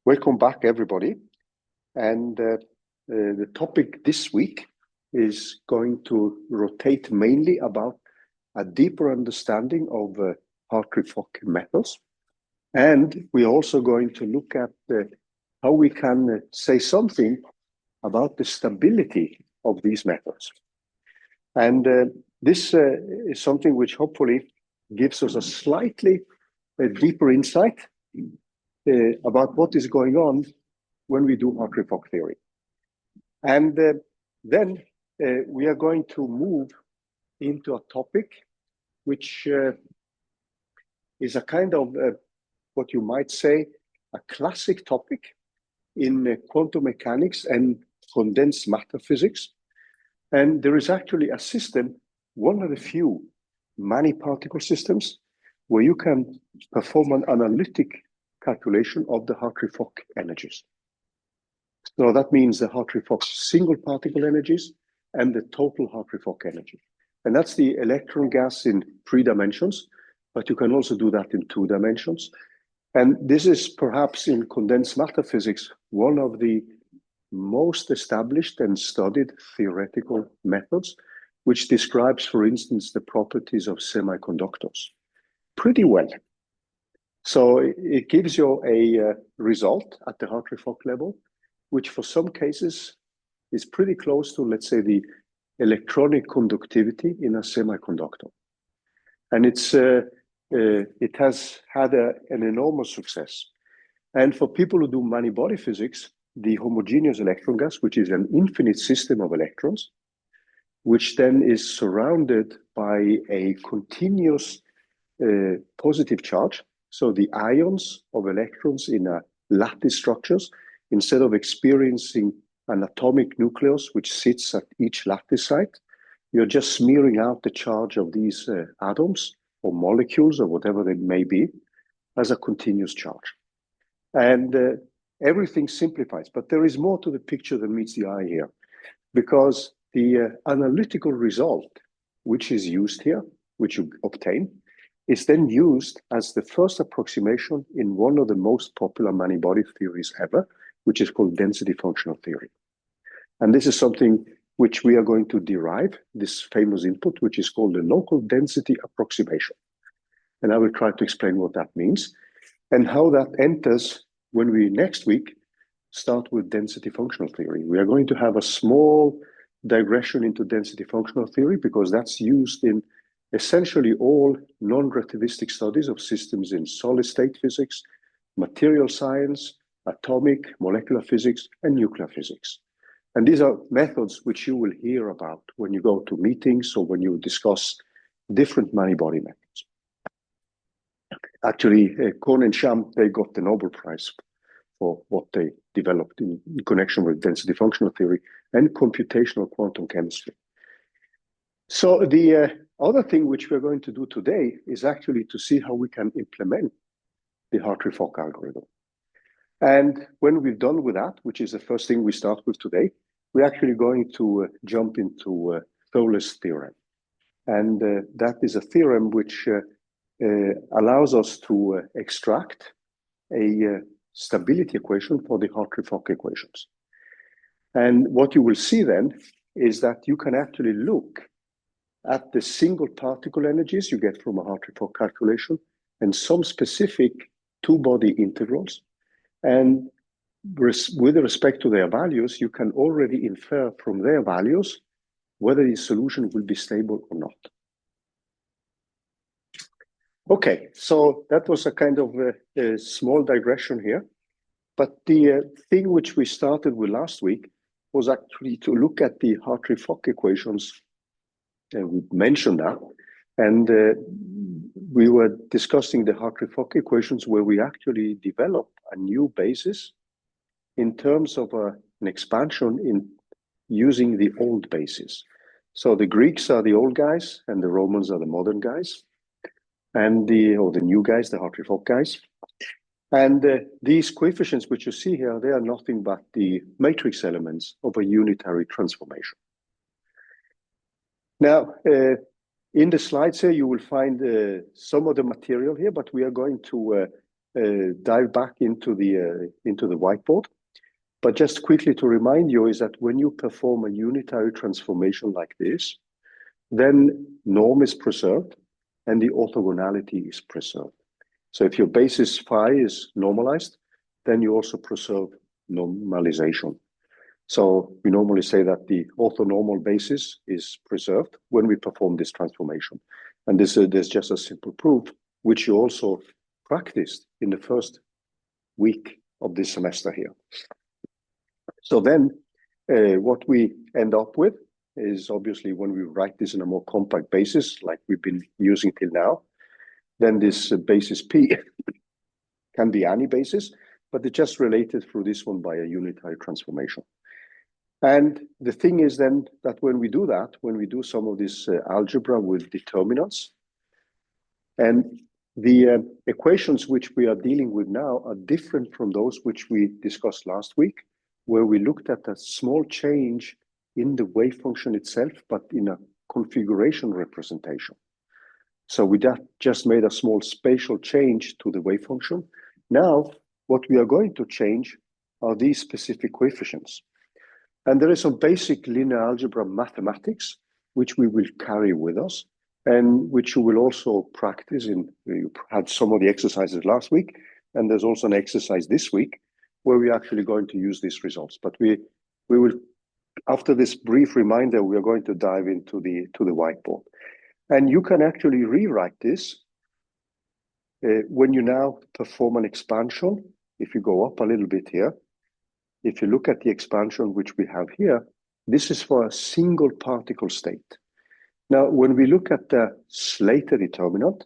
Welcome back, everybody. And the topic this week is going to rotate mainly about a deeper understanding of Hartree-Fock methods. And we're also going to look at how we can say something about the stability of these methods. And this is something which hopefully gives us a slightly deeper insight about what is going on when we do Hartree-Fock theory. And then we are going to move into a topic which is a kind of what you might say a classic topic in quantum mechanics and condensed matter physics. And there is actually a system, one of the few many particle systems, where you can perform an analytic calculation of the Hartree-Fock energies. So that means the Hartree-Fock single particle energies and the total Hartree-Fock energy. And that's the electron gas in 3 dimensions, but you can also do that in 2 dimensions. And this is perhaps in condensed matter physics, one of the most established and studied theoretical methods, which describes, for instance, the properties of semiconductors pretty well. So it gives you a result at the Hartree-Fock level, which for some cases is pretty close to, let's say, the electronic conductivity in a semiconductor. And it has had an enormous success. And for people who do many-body physics, the homogeneous electron gas, which is an infinite system of electrons, which then is surrounded by a continuous positive charge. So the ions of electrons in a lattice structures, instead of experiencing an atomic nucleus which sits at each lattice site, you're just smearing out the charge of these atoms or molecules or whatever they may be as a continuous charge. And everything simplifies, but there is more to the picture than meets the eye here, because the analytical result which is used here, which you obtain, is then used as the first approximation in one of the most popular many-body theories ever, which is called density functional theory. And this is something which we are going to derive, this famous input, which is called the local density approximation. And I will try to explain what that means and how that enters when we next week start with density functional theory. We are going to have a small digression into density functional theory because that's used in essentially all non-relativistic studies of systems in solid state physics, material science, atomic, molecular physics, and nuclear physics. And these are methods which you will hear about when you go to meetings or when you discuss different many-body methods. Actually, Kohn and Sham, they got the Nobel Prize for what they developed in connection with density functional theory and computational quantum chemistry. So the other thing which we're going to do today is actually to see how we can implement the Hartree-Fock algorithm. And when we're done with that, which is the first thing we start with today, we're actually going to jump into Thouless theorem. And that is a theorem which allows us to extract a stability equation for the Hartree-Fock equations. And what you will see then is that you can actually look at the single particle energies you get from a Hartree-Fock calculation and some specific two-body integrals. And with respect to their values, you can already infer from their values whether the solution will be stable or not. Okay, so that was a kind of a small digression here. But the thing which we started with last week was actually to look at the Hartree-Fock equations. We mentioned that. And we were discussing the Hartree-Fock equations where we actually developed a new basis in terms of an expansion in using the old basis. So the Greeks are the old guys and the Romans are the modern guys, and the new guys, the Hartree-Fock guys. And these coefficients which you see here, they are nothing but the matrix elements of a unitary transformation. Now, in the slides here, you will find some of the material here, but we are going to dive back into the whiteboard. But just quickly to remind you is that when you perform a unitary transformation like this, then norm is preserved and the orthogonality is preserved. So if your basis phi is normalized, then you also preserve normalization. So we normally say that the orthonormal basis is preserved when we perform this transformation. And there's just a simple proof, which you also practiced in the first week of this semester here. So then what we end up with is obviously when we write this in a more compact basis, like we've been using till now, then this basis P can be any basis, but it's just related through this one by a unitary transformation. And the thing is then that when we do that, when we do some of this algebra with determinants, and the equations which we are dealing with now are different from those which we discussed last week, where we looked at a small change in the wave function itself, but in a configuration representation. So we just made a small spatial change to the wave function. Now, what we are going to change are these specific coefficients. And there is some basic linear algebra mathematics, which we will carry with us, and which you will also practice in. You had some of the exercises last week, and there's also an exercise this week where we're actually going to use these results. But we will, after this brief reminder, we are going to dive into the whiteboard. And you can actually rewrite this when you now perform an expansion. If you go up a little bit here, if you look at the expansion which we have here, this is for a single particle state. Now, when we look at the Slater determinant,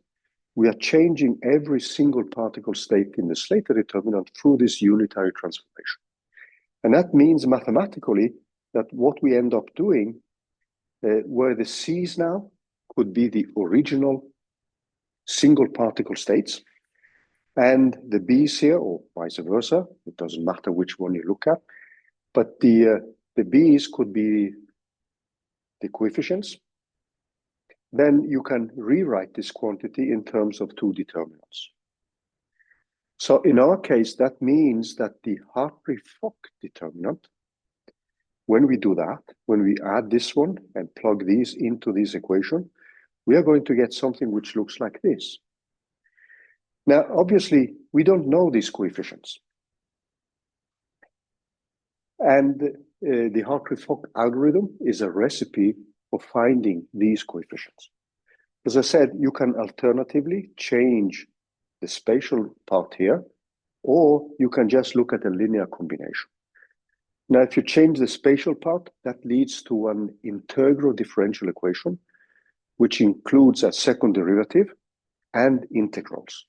we are changing every single particle state in the Slater determinant through this unitary transformation. And that means mathematically that what we end up doing, where the C's now could be the original single particle states, and the B's here, or vice versa, it doesn't matter which one you look at, but the B's could be the coefficients. Then you can rewrite this quantity in terms of two determinants. So in our case, that means that the Hartree-Fock determinant, when we do that, when we add this one and plug these into this equation, we are going to get something which looks like this. Now, obviously, we don't know these coefficients. And the Hartree-Fock algorithm is a recipe for finding these coefficients. As I said, you can alternatively change the spatial part here, or you can just look at a linear combination. Now, if you change the spatial part, that leads to an integral differential equation, which includes a second derivative and integrals.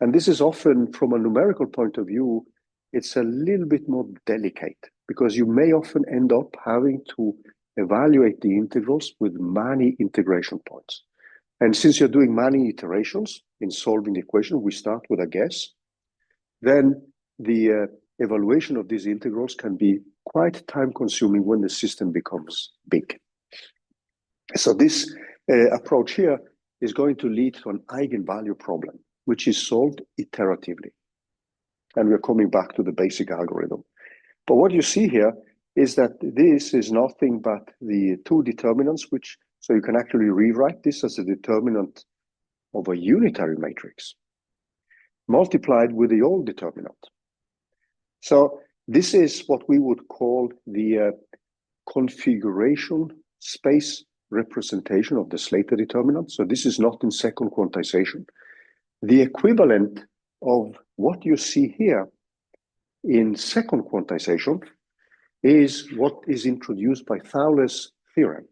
And this is often, from a numerical point of view, it's a little bit more delicate because you may often end up having to evaluate the integrals with many integration points. And since you're doing many iterations in solving the equation, we start with a guess. Then the evaluation of these integrals can be quite time-consuming when the system becomes big. So this approach here is going to lead to an eigenvalue problem, which is solved iteratively. And we're coming back to the basic algorithm. But what you see here is that this is nothing but the two determinants, which, so you can actually rewrite this as a determinant of a unitary matrix multiplied with the old determinant. So this is what we would call the configuration space representation of the Slater determinant. So this is not in second quantization. The equivalent of what you see here in second quantization is what is introduced by Thouless theorem.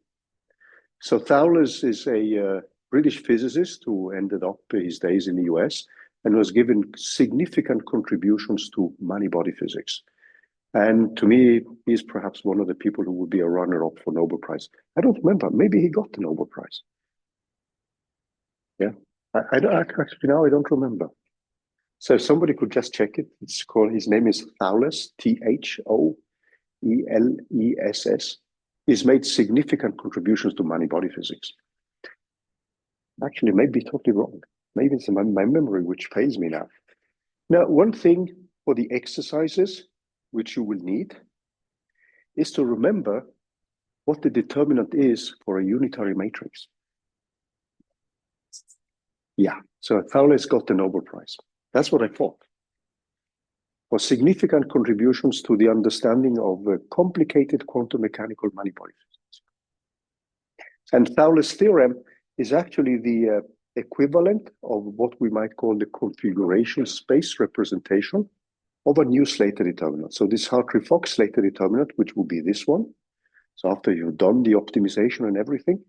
So Thouless is a British physicist who ended up his days in the US and was given significant contributions to many-body physics. And to me, he's perhaps one of the people who would be a runner-up for Nobel Prize. I don't remember. Maybe he got the Nobel Prize. Yeah, I don't actually now. I don't remember. So if somebody could just check it. It's called. His name is Thouless. Thouless. He's made significant contributions to many-body physics. Actually, maybe totally wrong. Maybe it's my memory which fails me now. Now, one thing for the exercises which you will need is to remember what the determinant is for a unitary matrix. Yeah, so Thouless got the Nobel Prize. That's what I thought. For significant contributions to the understanding of complicated quantum mechanical many-body physics. And Thouless' theorem is actually the equivalent of what we might call the configuration space representation of a new Slater determinant. So this Hartree-Fock Slater determinant, which will be this one, so after you've done the optimization and everything,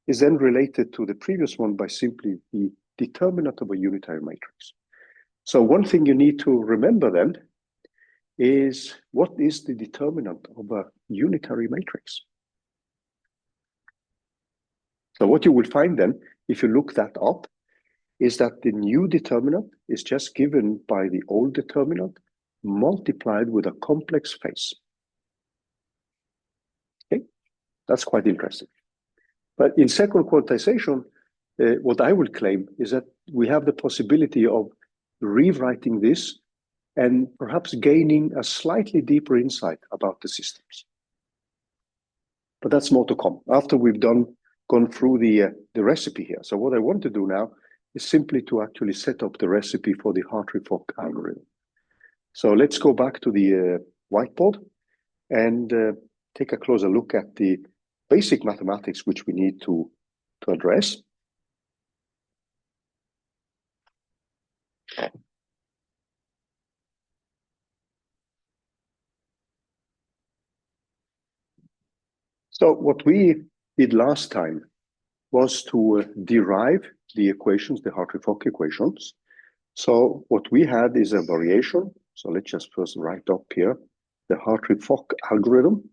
is then related to the previous one by simply the determinant of a unitary matrix. So one thing you need to remember then is what is the determinant of a unitary matrix? So what you will find then, if you look that up, is that the new determinant is just given by the old determinant multiplied with a complex phase. Okay, that's quite interesting. But in second quantization, what I will claim is that we have the possibility of rewriting this and perhaps gaining a slightly deeper insight about the systems. But that's more to come after we've gone through the recipe here. So what I want to do now is simply to actually set up the recipe for the Hartree-Fock algorithm. So let's go back to the whiteboard and take a closer look at the basic mathematics which we need to address. So what we did last time was to derive the equations, the Hartree-Fock equations. So what we had is a variation. So let's just first write up here the Hartree-Fock algorithm.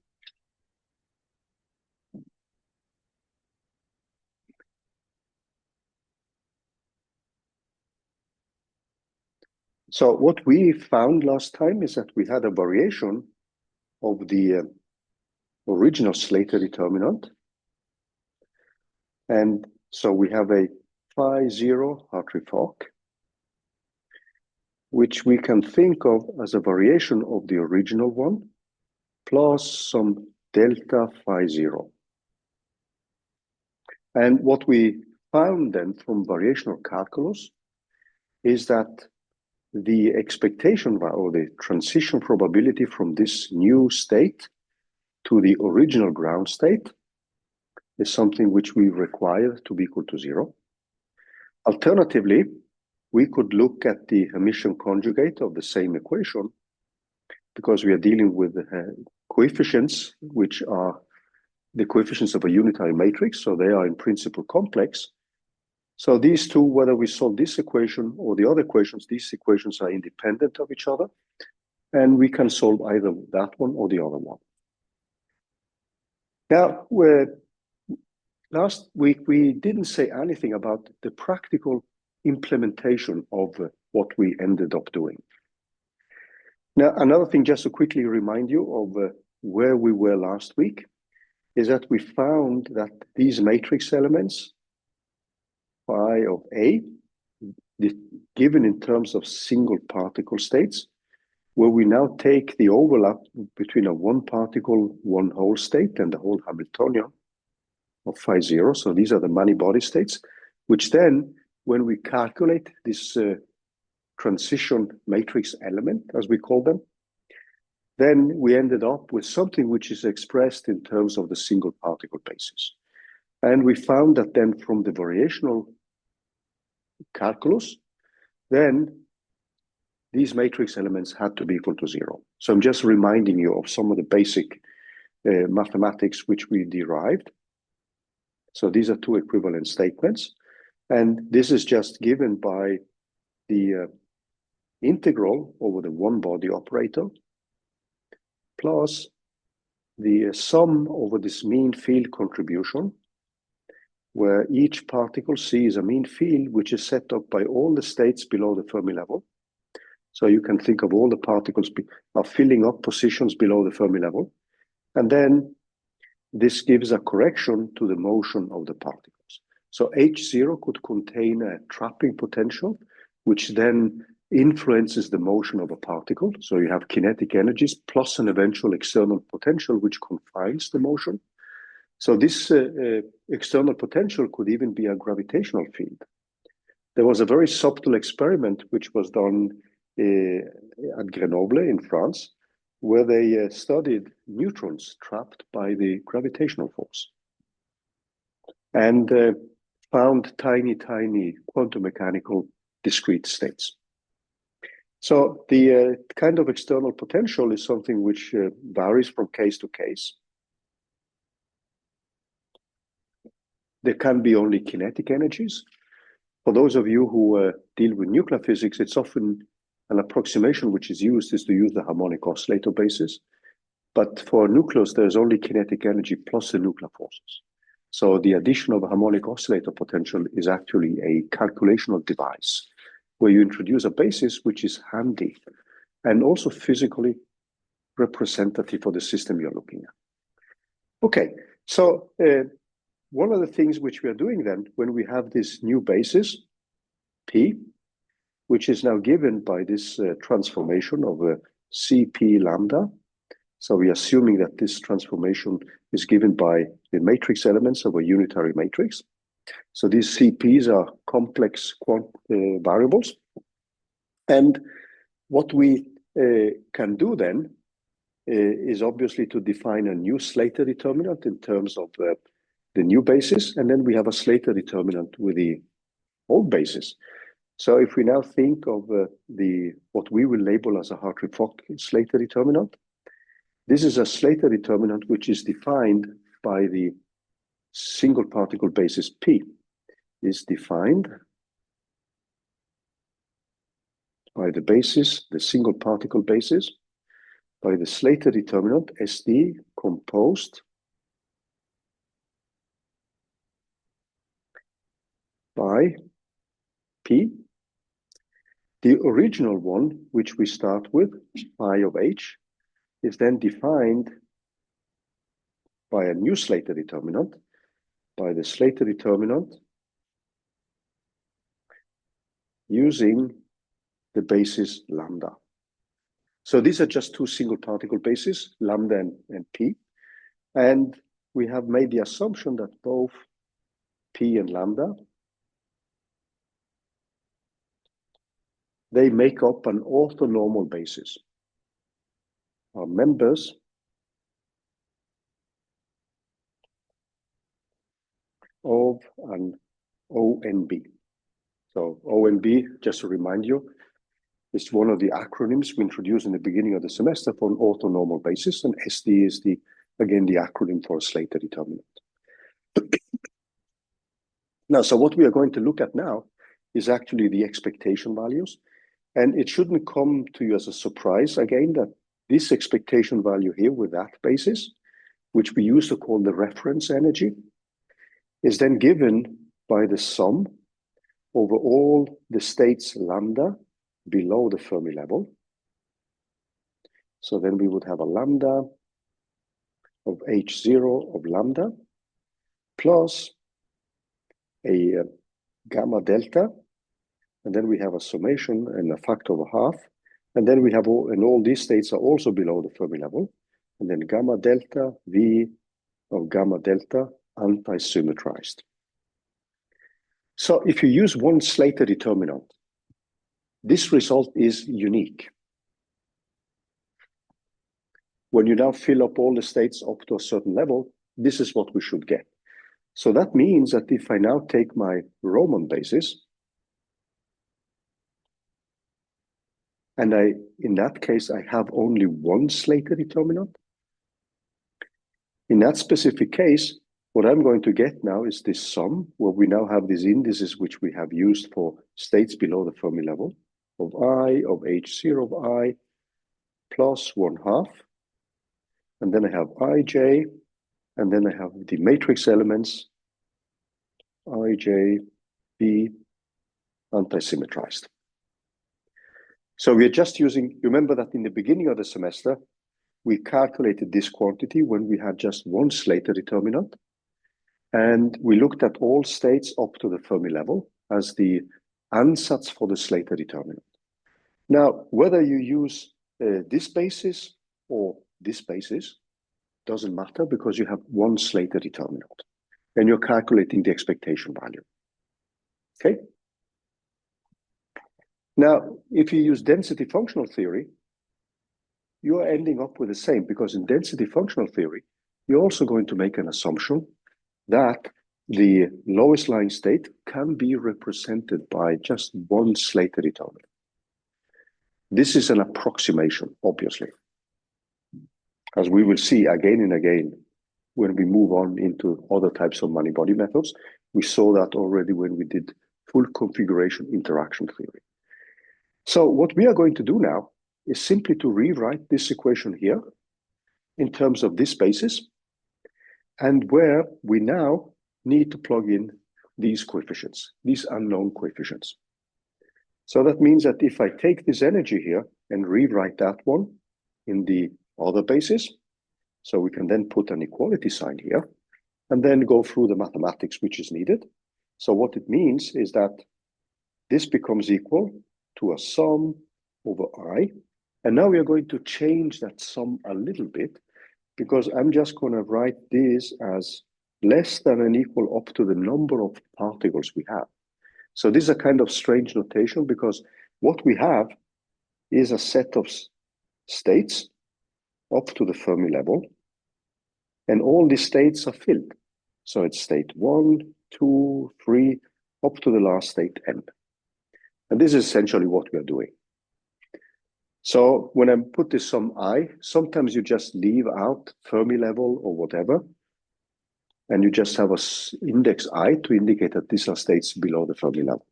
So what we found last time is that we had a variation of the original Slater determinant. And so we have a phi 0 Hartree-Fock, which we can think of as a variation of the original one, plus some delta phi 0. And what we found then from variational calculus is that the expectation or the transition probability from this new state to the original ground state is something which we require to be equal to 0. Alternatively, we could look at the emission conjugate of the same equation because we are dealing with coefficients which are the coefficients of a unitary matrix, so they are in principle complex. So these two, whether we solve this equation or the other equations, these equations are independent of each other, and we can solve either that one or the other one. Now, last week, we didn't say anything about the practical implementation of what we ended up doing. Now, another thing, just to quickly remind you of where we were last week, is that we found that these matrix elements, phi of A, given in terms of single particle states, where we now take the overlap between a one particle, one whole state and the whole Hamiltonian of phi 0. So these are the many-body states, which then, when we calculate this transition matrix element, as we call them, then we ended up with something which is expressed in terms of the single particle basis. And we found that then from the variational calculus, then these matrix elements had to be equal to 0. So I'm just reminding you of some of the basic mathematics which we derived. So these are two equivalent statements. And this is just given by the integral over the one-body operator plus the sum over this mean field contribution, where each particle C is a mean field which is set up by all the states below the Fermi level. So you can think of all the particles are filling up positions below the Fermi level. And then this gives a correction to the motion of the particles. So H0 could contain a trapping potential, which then influences the motion of a particle. So you have kinetic energies plus an eventual external potential which confines the motion. So this external potential could even be a gravitational field. There was a very subtle experiment which was done at Grenoble in France, where they studied neutrons trapped by the gravitational force and found tiny, tiny quantum mechanical discrete states. So the kind of external potential is something which varies from case to case. There can be only kinetic energies. For those of you who deal with nuclear physics, it's often an approximation which is used is to use the harmonic oscillator basis. But for a nucleus, there's only kinetic energy plus the nuclear forces. So the addition of a harmonic oscillator potential is actually a calculational device where you introduce a basis which is handy and also physically representative for the system you're looking at. Okay, so one of the things which we are doing then, when we have this new basis, P, which is now given by this transformation of Cp lambda. So we're assuming that this transformation is given by the matrix elements of a unitary matrix. So these Cp's are complex variables. And what we can do then is obviously to define a new Slater determinant in terms of the new basis, and then we have a Slater determinant with the old basis. So if we now think of what we will label as a Hartree-Fock Slater determinant, this is a Slater determinant which is defined by the single particle basis P, is defined by the basis, the single particle basis, by the Slater determinant SD composed by P. The original one, which we start with, phi of H, is then defined by a new Slater determinant, by the Slater determinant using the basis lambda. So these are just two single particle bases, lambda and P. And we have made the assumption that both P and lambda, they make up an orthonormal basis, are members of an ONB. So ONB, just to remind you, is one of the acronyms we introduced in the beginning of the semester for an orthonormal basis, and SD is again the acronym for a Slater determinant. Now, so what we are going to look at now is actually the expectation values. And it shouldn't come to you as a surprise, again, that this expectation value here with that basis, which we used to call the reference energy, is then given by the sum over all the states lambda below the Fermi level. So then we would have a lambda of H0 of lambda plus a gamma delta, and then we have a summation and a factor of a half, and then we have all these states are also below the Fermi level, and then gamma delta V of gamma delta anti-symmetrized. So if you use one Slater determinant, this result is unique. When you now fill up all the states up to a certain level, this is what we should get. So that means that if I now take my Roman basis, and in that case, I have only one Slater determinant. In that specific case, what I'm going to get now is this sum, where we now have these indices which we have used for states below the Fermi level, of I, of H0 of I, plus 1/2. And then I have Ij, and then I have the matrix elements, Ij, B, anti-symmetrized. So we're just using, remember that in the beginning of the semester, we calculated this quantity when we had just one Slater determinant. And we looked at all states up to the Fermi level as the ansatz for the Slater determinant. Now, whether you use this basis or this basis doesn't matter because you have one Slater determinant and you're calculating the expectation value. Okay? Now, if you use density functional theory, you are ending up with the same, because in density functional theory, you're also going to make an assumption that the lowest lying state can be represented by just one Slater determinant. This is an approximation, obviously, as we will see again and again when we move on into other types of many-body methods. We saw that already when we did full configuration interaction theory. So what we are going to do now is simply to rewrite this equation here in terms of this basis, and where we now need to plug in these coefficients, these unknown coefficients. So that means that if I take this energy here and rewrite that one in the other basis, so we can then put an equality sign here and then go through the mathematics which is needed. So what it means is that this becomes equal to a sum over I. And now we are going to change that sum a little bit, because I'm just going to write this as less than and equal up to the number of particles we have. So this is a kind of strange notation, because what we have is a set of states up to the Fermi level, and all these states are filled. So it's state 1, 2, 3, up to the last state n. And this is essentially what we are doing. So when I put this sum I, sometimes you just leave out Fermi level or whatever, and you just have an index I to indicate that these are states below the Fermi level.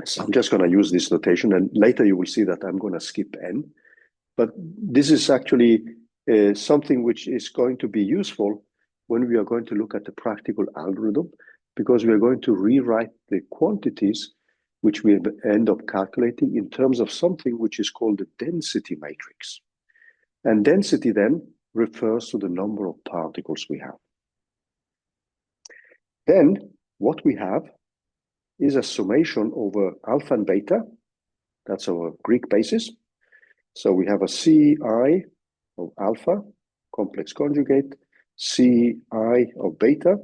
So I'm just going to use this notation, and later you will see that I'm going to skip n. But this is actually something which is going to be useful when we are going to look at the practical algorithm, because we are going to rewrite the quantities which we end up calculating in terms of something which is called the density matrix. And density then refers to the number of particles we have. Then what we have is a summation over alpha and beta. That's our Greek basis. So we have a Ci of alpha, complex conjugate, Ci of beta,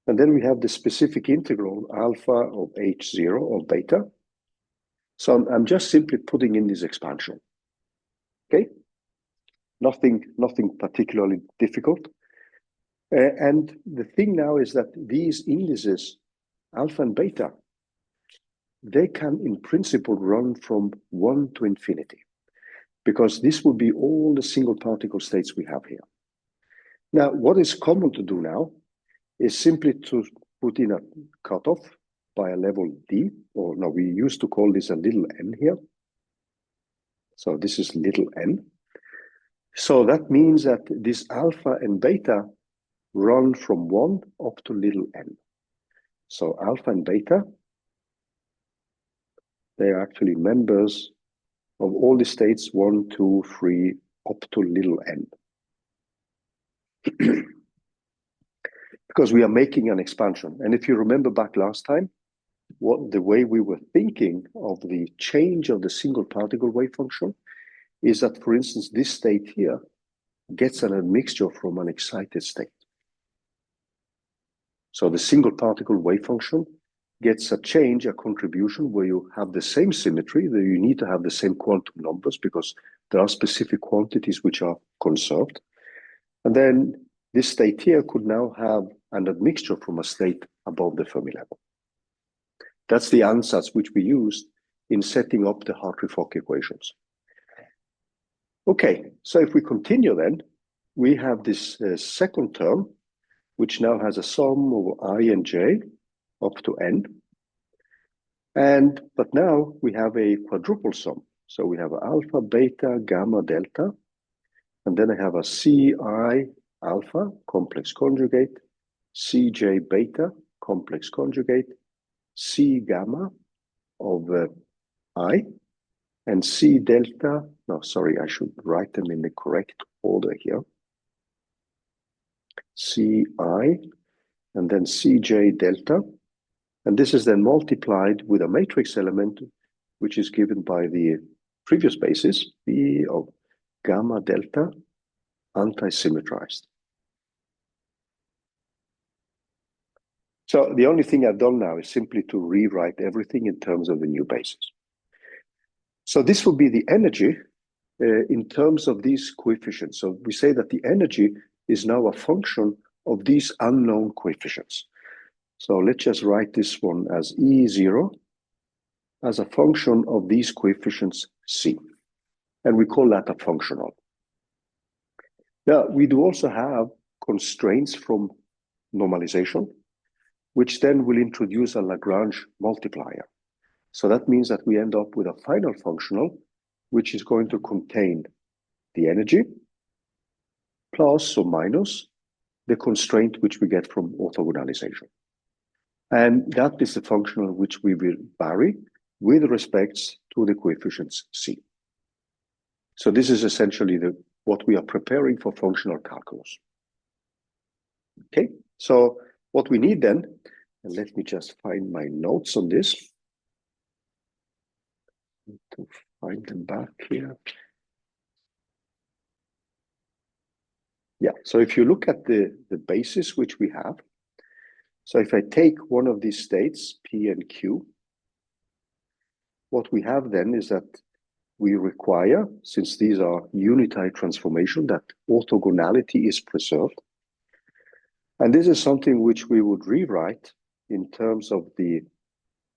and then we have the specific integral alpha of H0 of beta. So I'm just simply putting in this expansion. Okay? Nothing particularly difficult. And the thing now is that these indices, alpha and beta, they can in principle run from 1 to infinity, because this would be all the single particle states we have here. Now, what is common to do now is simply to put in a cutoff by a level d, or no, we used to call this a little n here. So this is little n. So that means that this alpha and beta run from 1 up to little n. So alpha and beta, they are actually members of all the states 1, 2, 3, up to little n. Because we are making an expansion. And if you remember back last time, the way we were thinking of the change of the single particle wave function is that, for instance, this state here gets an admixture from an excited state. So the single particle wave function gets a change, a contribution where you have the same symmetry, that you need to have the same quantum numbers because there are specific quantities which are conserved. And then this state here could now have an admixture from a state above the Fermi level. That's the ansatz which we used in setting up the Hartree-Fock equations. Okay, so if we continue then, we have this second term, which now has a sum over I and j up to n. But now we have a quadruple sum. So we have alpha, beta, gamma, delta. And then I have a Ci alpha, complex conjugate, Cj beta, complex conjugate, C gamma of I, and C delta. No, sorry, I should write them in the correct order here. Ci, and then Cj delta. And this is then multiplied with a matrix element, which is given by the previous basis, B of gamma delta anti-symmetrized. So the only thing I've done now is simply to rewrite everything in terms of the new basis. So this will be the energy in terms of these coefficients. So we say that the energy is now a function of these unknown coefficients. So let's just write this one as E0 as a function of these coefficients C. And we call that a functional. Now, we do also have constraints from normalization, which then will introduce a Lagrange multiplier. So that means that we end up with a final functional, which is going to contain the energy plus or minus the constraint which we get from orthogonalization. And that is the functional which we will vary with respects to the coefficients C. So this is essentially what we are preparing for functional calculus. Okay, so what we need then, and let me just find my notes on this. To find them back here. Yeah, so if you look at the basis which we have, so if I take one of these states, P and Q, what we have then is that we require, since these are unitary transformation, that orthogonality is preserved. And this is something which we would rewrite in terms of the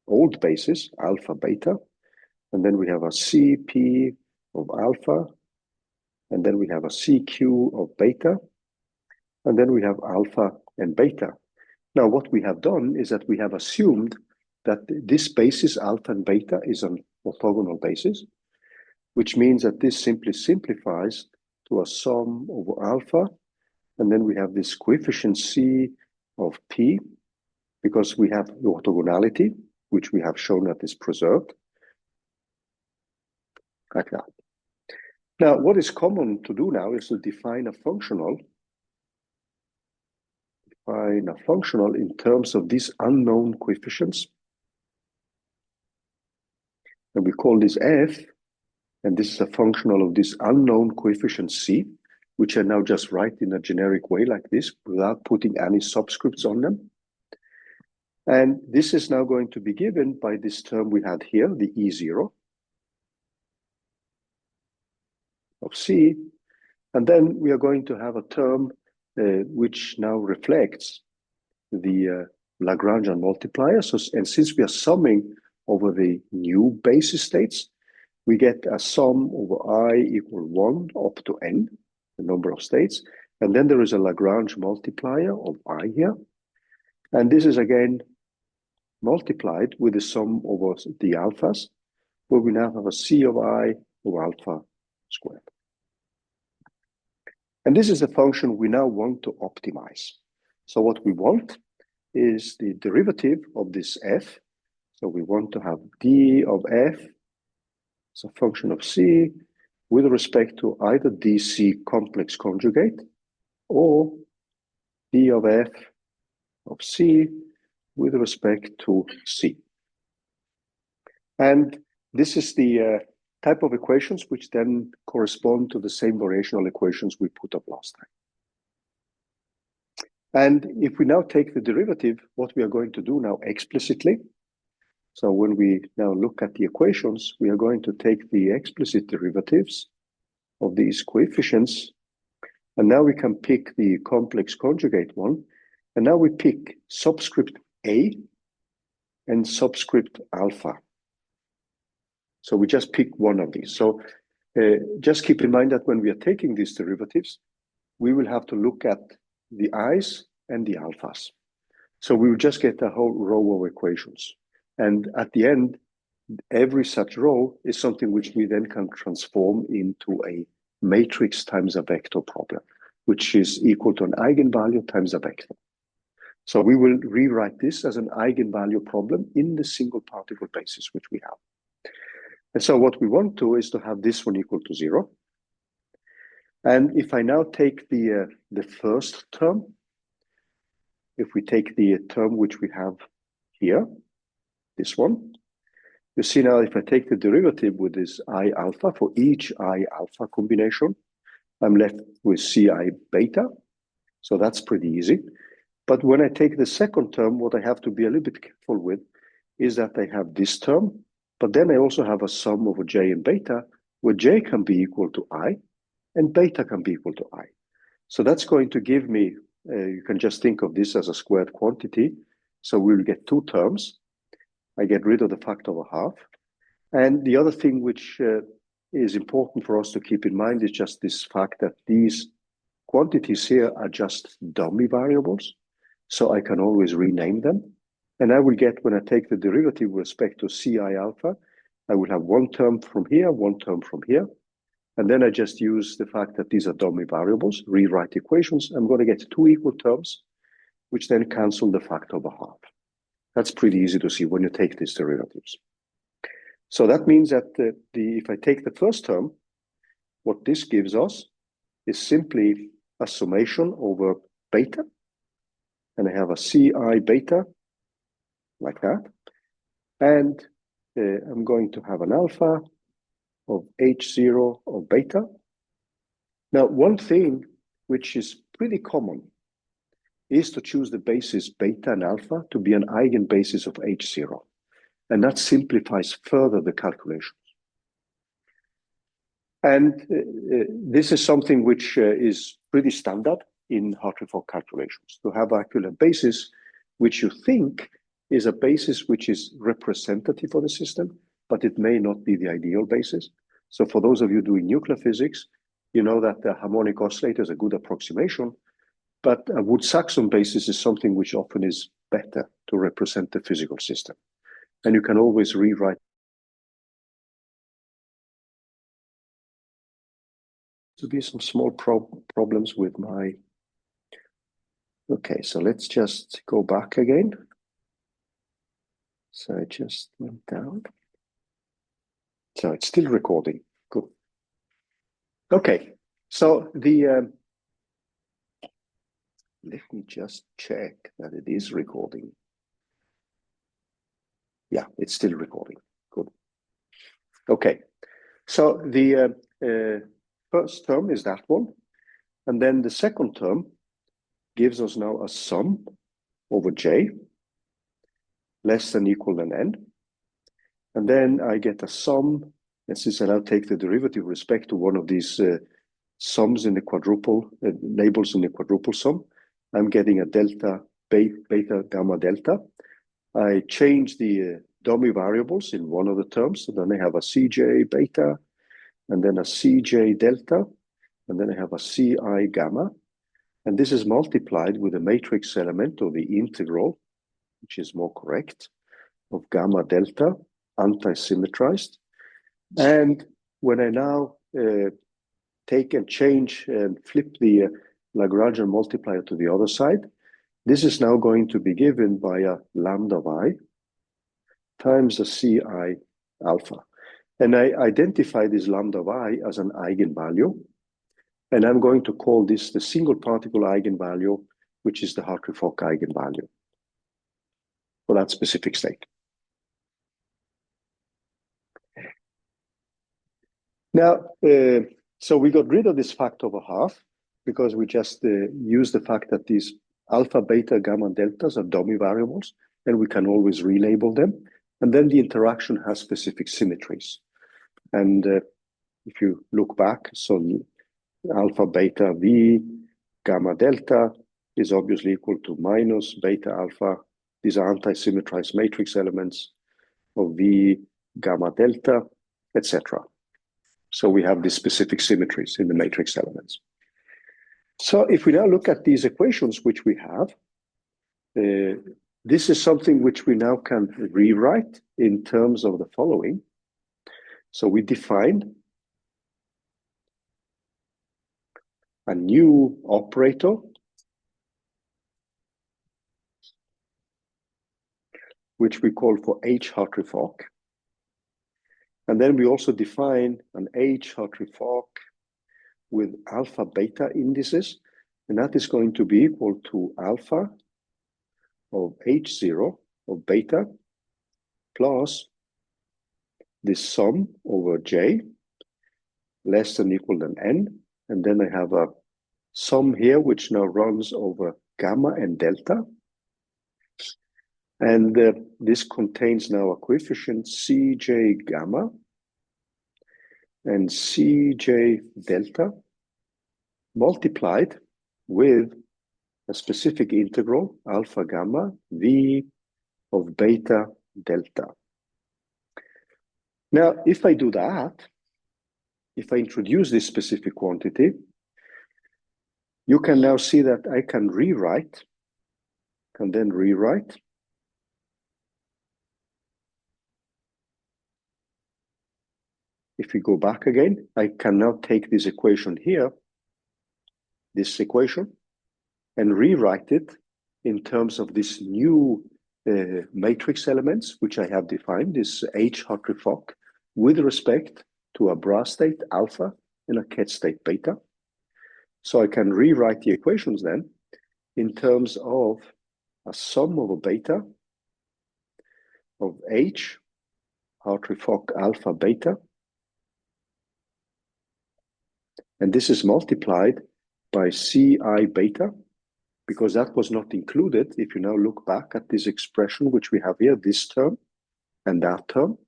old basis, alpha, beta. And then we have a CP of alpha. And then we have a CQ of beta. And then we have alpha and beta. Now, what we have done is that we have assumed that this basis, alpha and beta, is an orthogonal basis, which means that this simply simplifies to a sum over alpha. And then we have this coefficient C of P, because we have the orthogonality, which we have shown that is preserved, like that. Now, what is common to do now is to define a functional in terms of these unknown coefficients. And we call this F, and this is a functional of this unknown coefficient C, which I now just write in a generic way like this, without putting any subscripts on them. And this is now going to be given by this term we had here, the E0 of C. And then we are going to have a term which now reflects the Lagrangian multiplier. So, and since we are summing over the new basis states, we get a sum over I equal 1 up to n, the number of states. And then there is a Lagrange multiplier of I here. And this is again multiplied with the sum over the alphas, where we now have a C of I over alpha squared. And this is the function we now want to optimize. So what we want is the derivative of this f. So we want to have d of f as a function of c with respect to either dc complex conjugate or d of f of c with respect to c. And this is the type of equations which then correspond to the same variational equations we put up last time. And if we now take the derivative, what we are going to do now explicitly, so when we now look at the equations, we are going to take the explicit derivatives of these coefficients, and now we can pick the complex conjugate one, and now we pick subscript A and subscript alpha. So we just pick one of these. So just keep in mind that when we are taking these derivatives, we will have to look at the i's and the alphas. So we will just get a whole row of equations. And at the end, every such row is something which we then can transform into a matrix times a vector problem, which is equal to an eigenvalue times a vector. So we will rewrite this as an eigenvalue problem in the single particle basis which we have. And so what we want to is to have this one equal to 0. And if I now take the first term, if we take the term which we have here, this one, You see now, if I take the derivative with this I alpha for each I alpha combination, I'm left with Ci beta. So that's pretty easy. But when I take the second term, what I have to be a little bit careful with is that I have this term, but then I also have a sum over j and beta, where j can be equal to I and beta can be equal to I. So that's going to give me, you can just think of this as a squared quantity. So we'll get two terms. I get rid of the factor of a half. And the other thing which is important for us to keep in mind is just this fact that these quantities here are just dummy variables. So I can always rename them. And I will get, when I take the derivative with respect to Ci alpha, I will have one term from here, one term from here. And then I just use the fact that these are dummy variables, rewrite equations. I'm going to get two equal terms, which then cancel the factor of a half. That's pretty easy to see when you take these derivatives. So that means that if I take the first term, what this gives us is simply a summation over beta. And I have a Ci beta, like that. And I'm going to have an alpha of H0 of beta. Now, one thing which is pretty common is to choose the basis beta and alpha to be an eigenbasis of H0. And that simplifies further the calculations. And this is something which is pretty standard in Hartree-Fock calculations, to have actually a basis which you think is a basis which is representative for the system, but it may not be the ideal basis. So for those of you doing nuclear physics, you know that the harmonic oscillator is a good approximation, but a Wood-Saxon basis is something which often is better to represent the physical system. And you can always rewrite. To be some small problems with my. Okay, so let's just go back again. So I just went down. So it's still recording. Cool. Okay, so the let me just check that it is recording. Yeah, it's still recording. Good. Okay, so the first term is that one, and then the second term gives us now a sum over j less than equal than n. And then I get a sum, and since I now take the derivative with respect to one of these sums in the quadruple, labels in the quadruple sum, I'm getting a delta, beta, gamma, delta. I change the dummy variables in one of the terms, so then I have a Cj beta, and then a Cj delta, and then I have a Ci gamma. And this is multiplied with a matrix element, or the integral, which is more correct, of gamma delta, anti-symmetrized. And when I now take and change and flip the Lagrangian multiplier to the other side, this is now going to be given by a lambda y times a Ci alpha. And I identify this lambda y as an eigenvalue. And I'm going to call this the single particle eigenvalue, which is the Hartree-Fock eigenvalue for that specific state. Now, so we got rid of this factor of a half because we just use the fact that these alpha, beta, gamma, deltas are dummy variables, and we can always relabel them. And then the interaction has specific symmetries. And if you look back, so alpha, beta, v, gamma, delta is obviously equal to minus beta, alpha. These are anti-symmetrized matrix elements of v, gamma, delta, etc. So we have these specific symmetries in the matrix elements. So if we now look at these equations which we have, this is something which we now can rewrite in terms of the following. So we defined a new operator which we call for H Hartree-Fock. And then we also define an H Hartree-Fock with alpha beta indices, and that is going to be equal to alpha of H0 of beta plus this sum over J less than equal than N. And then I have a sum here, which now runs over gamma and delta. And this contains now a coefficient Cj gamma and Cj delta multiplied with a specific integral, alpha gamma V of beta delta. Now, if I do that, if I introduce this specific quantity, you can now see that I can then rewrite if we go back again, I can now take this equation here, this equation, and rewrite it in terms of this new matrix elements, which I have defined, this H Hartree-Fock, with respect to a bra state alpha and a ket state beta. So I can rewrite the equations then in terms of a sum of a beta of H Hartree-Fock alpha beta. And this is multiplied by Ci beta, because that was not included. If you now look back at this expression, which we have here, this term and that term,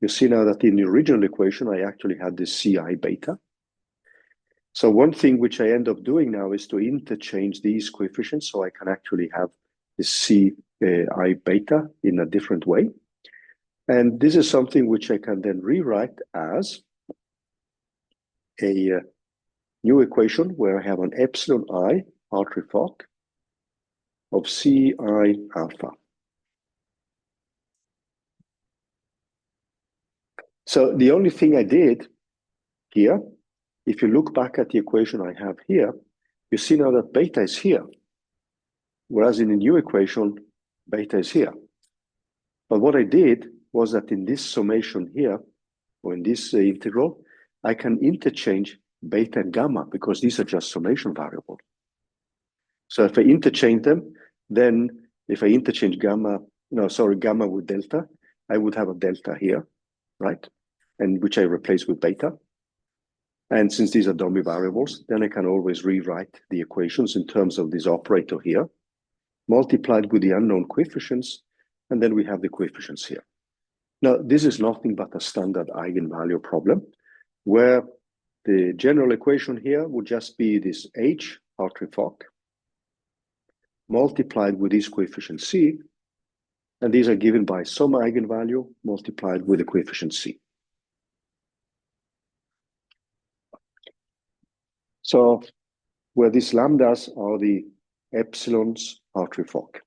you see now that in the original equation, I actually had this Ci beta. So one thing which I end up doing now is to interchange these coefficients so I can actually have this Ci beta in a different way. And this is something which I can then rewrite as a new equation where I have an epsilon I Hartree-Fock of Ci alpha. So the only thing I did here, if you look back at the equation I have here, you see now that beta is here, whereas in the new equation, beta is here. But what I did was that in this summation here, or in this integral, I can interchange beta and gamma because these are just summation variables. So if I interchange them, then if I interchange gamma with delta, I would have a delta here, right? And which I replace with beta. And since these are dummy variables, then I can always rewrite the equations in terms of this operator here, multiplied with the unknown coefficients, and then we have the coefficients here. Now, this is nothing but a standard eigenvalue problem, where the general equation here would just be this H Hartree-Fock multiplied with these coefficients C, and these are given by some eigenvalue multiplied with the coefficient C. So where these lambdas are the epsilons Hartree-Fock.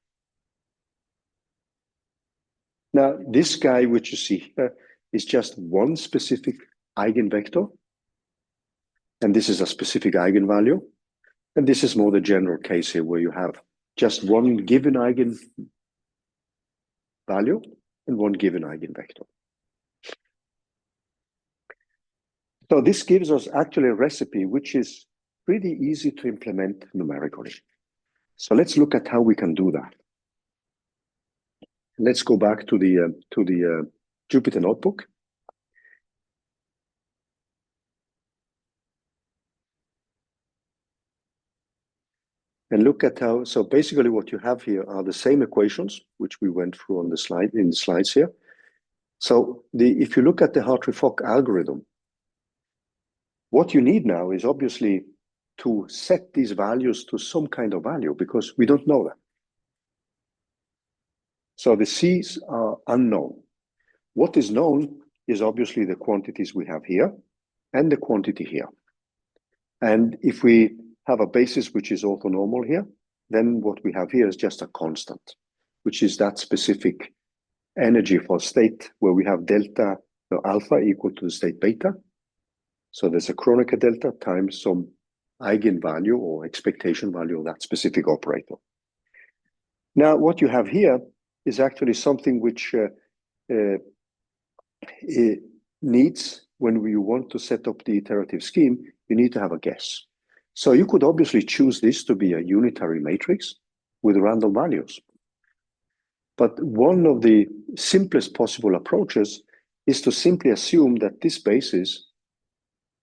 Now, this guy which you see here is just one specific eigenvector, and this is a specific eigenvalue, and this is more the general case here where you have just one given eigenvalue and one given eigenvector. So this gives us actually a recipe which is pretty easy to implement numerically. So let's look at how we can do that. Let's go back to the Jupyter notebook. And look at how, so basically what you have here are the same equations, which we went through on the slide, in the slides here. So if you look at the Hartree-Fock algorithm, what you need now is obviously to set these values to some kind of value because we don't know that. So the C's are unknown. What is known is obviously the quantities we have here and the quantity here. And if we have a basis which is orthonormal here, then what we have here is just a constant, which is that specific energy for state where we have delta alpha equal to the state beta. So there's a Kronecker delta times some eigenvalue or expectation value of that specific operator. Now, what you have here is actually something which it needs, when you want to set up the iterative scheme, you need to have a guess. So you could obviously choose this to be a unitary matrix with random values. But one of the simplest possible approaches is to simply assume that this basis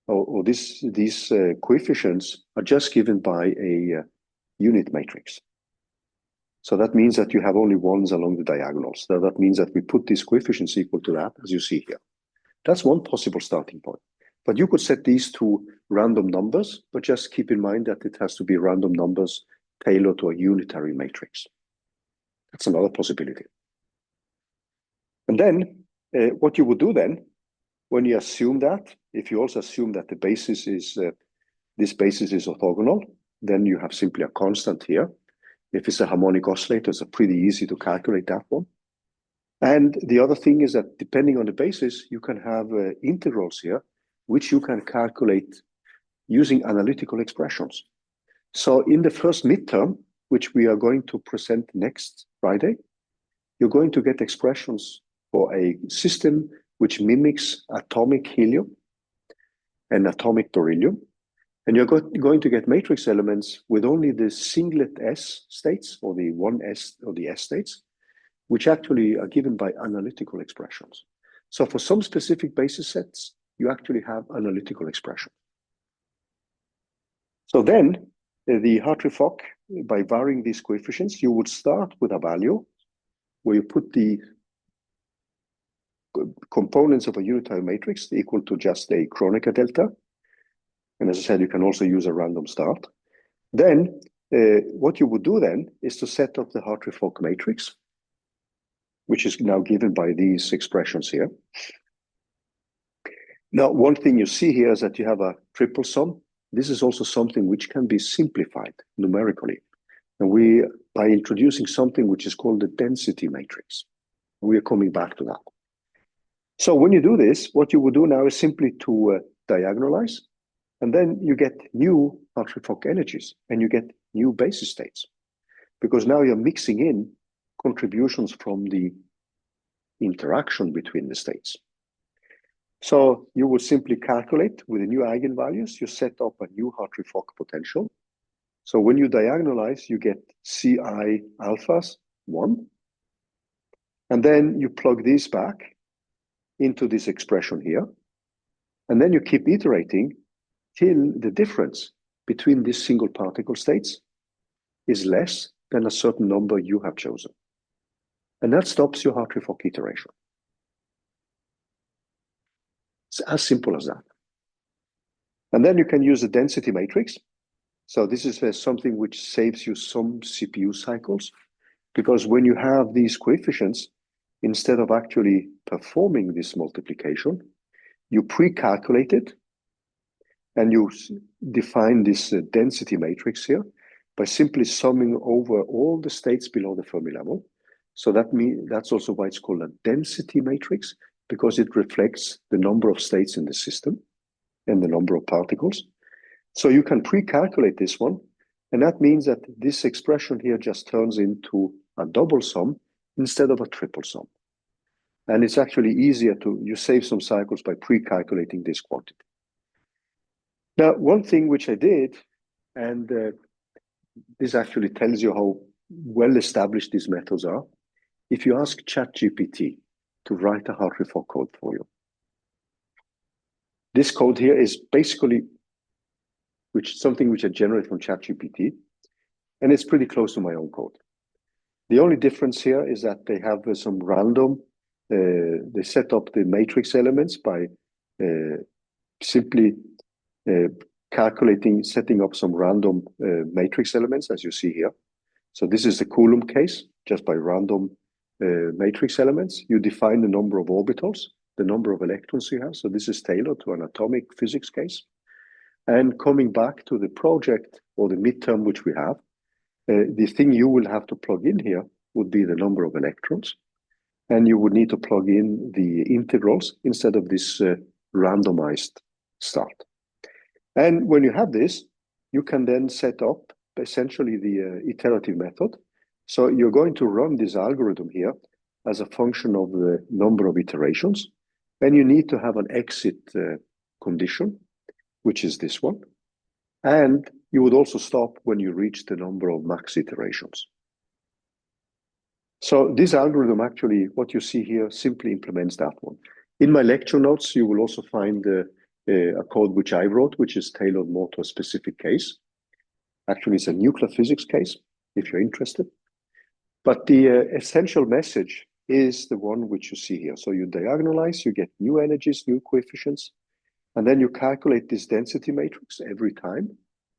or these coefficients are just given by a unit matrix. So that means that you have only ones along the diagonals. So that means that we put these coefficients equal to that, as you see here. That's one possible starting point. But you could set these to random numbers, but just keep in mind that it has to be random numbers tailored to a unitary matrix. That's another possibility. And then what you would do then, when you assume that, if you also assume that the basis is, this basis is orthogonal, then you have simply a constant here. If it's a harmonic oscillator, it's pretty easy to calculate that one. And the other thing is that depending on the basis, you can have integrals here, which you can calculate using analytical expressions. So in the first midterm, which we are going to present next Friday, you're going to get expressions for a system which mimics atomic helium and atomic beryllium. And you're going to get matrix elements with only the singlet S states, or the 1S or the S states, which actually are given by analytical expressions. So for some specific basis sets, you actually have analytical expression. So then the Hartree-Fock, by varying these coefficients, you would start with a value where you put the components of a unitary matrix equal to just a Kronecker delta. And as I said, you can also use a random start. Then what you would do then is to set up the Hartree-Fock matrix, which is now given by these expressions here. Now, one thing you see here is that you have a triple sum. This is also something which can be simplified numerically. And by introducing something which is called the density matrix, we are coming back to that. So when you do this, what you would do now is simply to diagonalize, and then you get new Hartree-Fock energies and you get new basis states, because now you're mixing in contributions from the interaction between the states. So you will simply calculate with the new eigenvalues, you set up a new Hartree-Fock potential. So when you diagonalize, you get Ci alphas 1. And then you plug these back into this expression here. And then you keep iterating till the difference between these single particle states is less than a certain number you have chosen. And that stops your Hartree-Fock iteration. It's as simple as that. And then you can use the density matrix. So this is something which saves you some CPU cycles, because when you have these coefficients, instead of actually performing this multiplication, you pre-calculate it and you define this density matrix here by simply summing over all the states below the Fermi level. So that's also why it's called a density matrix, because it reflects the number of states in the system and the number of particles. So you can pre-calculate this one, and that means that this expression here just turns into a double sum instead of a triple sum. And it's actually easier you save some cycles by pre-calculating this quantity. Now, one thing which I did, and this actually tells you how well established these methods are. If you ask ChatGPT to write a Hartree-Fock code for you, this code here is basically something which I generate from ChatGPT, and it's pretty close to my own code. The only difference here is that they have some random, they set up the matrix elements by simply setting up some random matrix elements, as you see here. So this is the Coulomb case, just by random matrix elements. You define the number of orbitals, the number of electrons you have. So this is tailored to an atomic physics case. And coming back to the project or the midterm which we have, the thing you will have to plug in here would be the number of electrons. And you would need to plug in the integrals instead of this randomized start. And when you have this, you can then set up essentially the iterative method. So you're going to run this algorithm here as a function of the number of iterations. And you need to have an exit condition, which is this one. And you would also stop when you reach the number of max iterations. So this algorithm actually, what you see here, simply implements that one. In my lecture notes, you will also find a code which I wrote, which is tailored more to a specific case. Actually, it's a nuclear physics case, if you're interested. But the essential message is the one which you see here. So you diagonalize, you get new energies, new coefficients, and then you calculate this density matrix every time.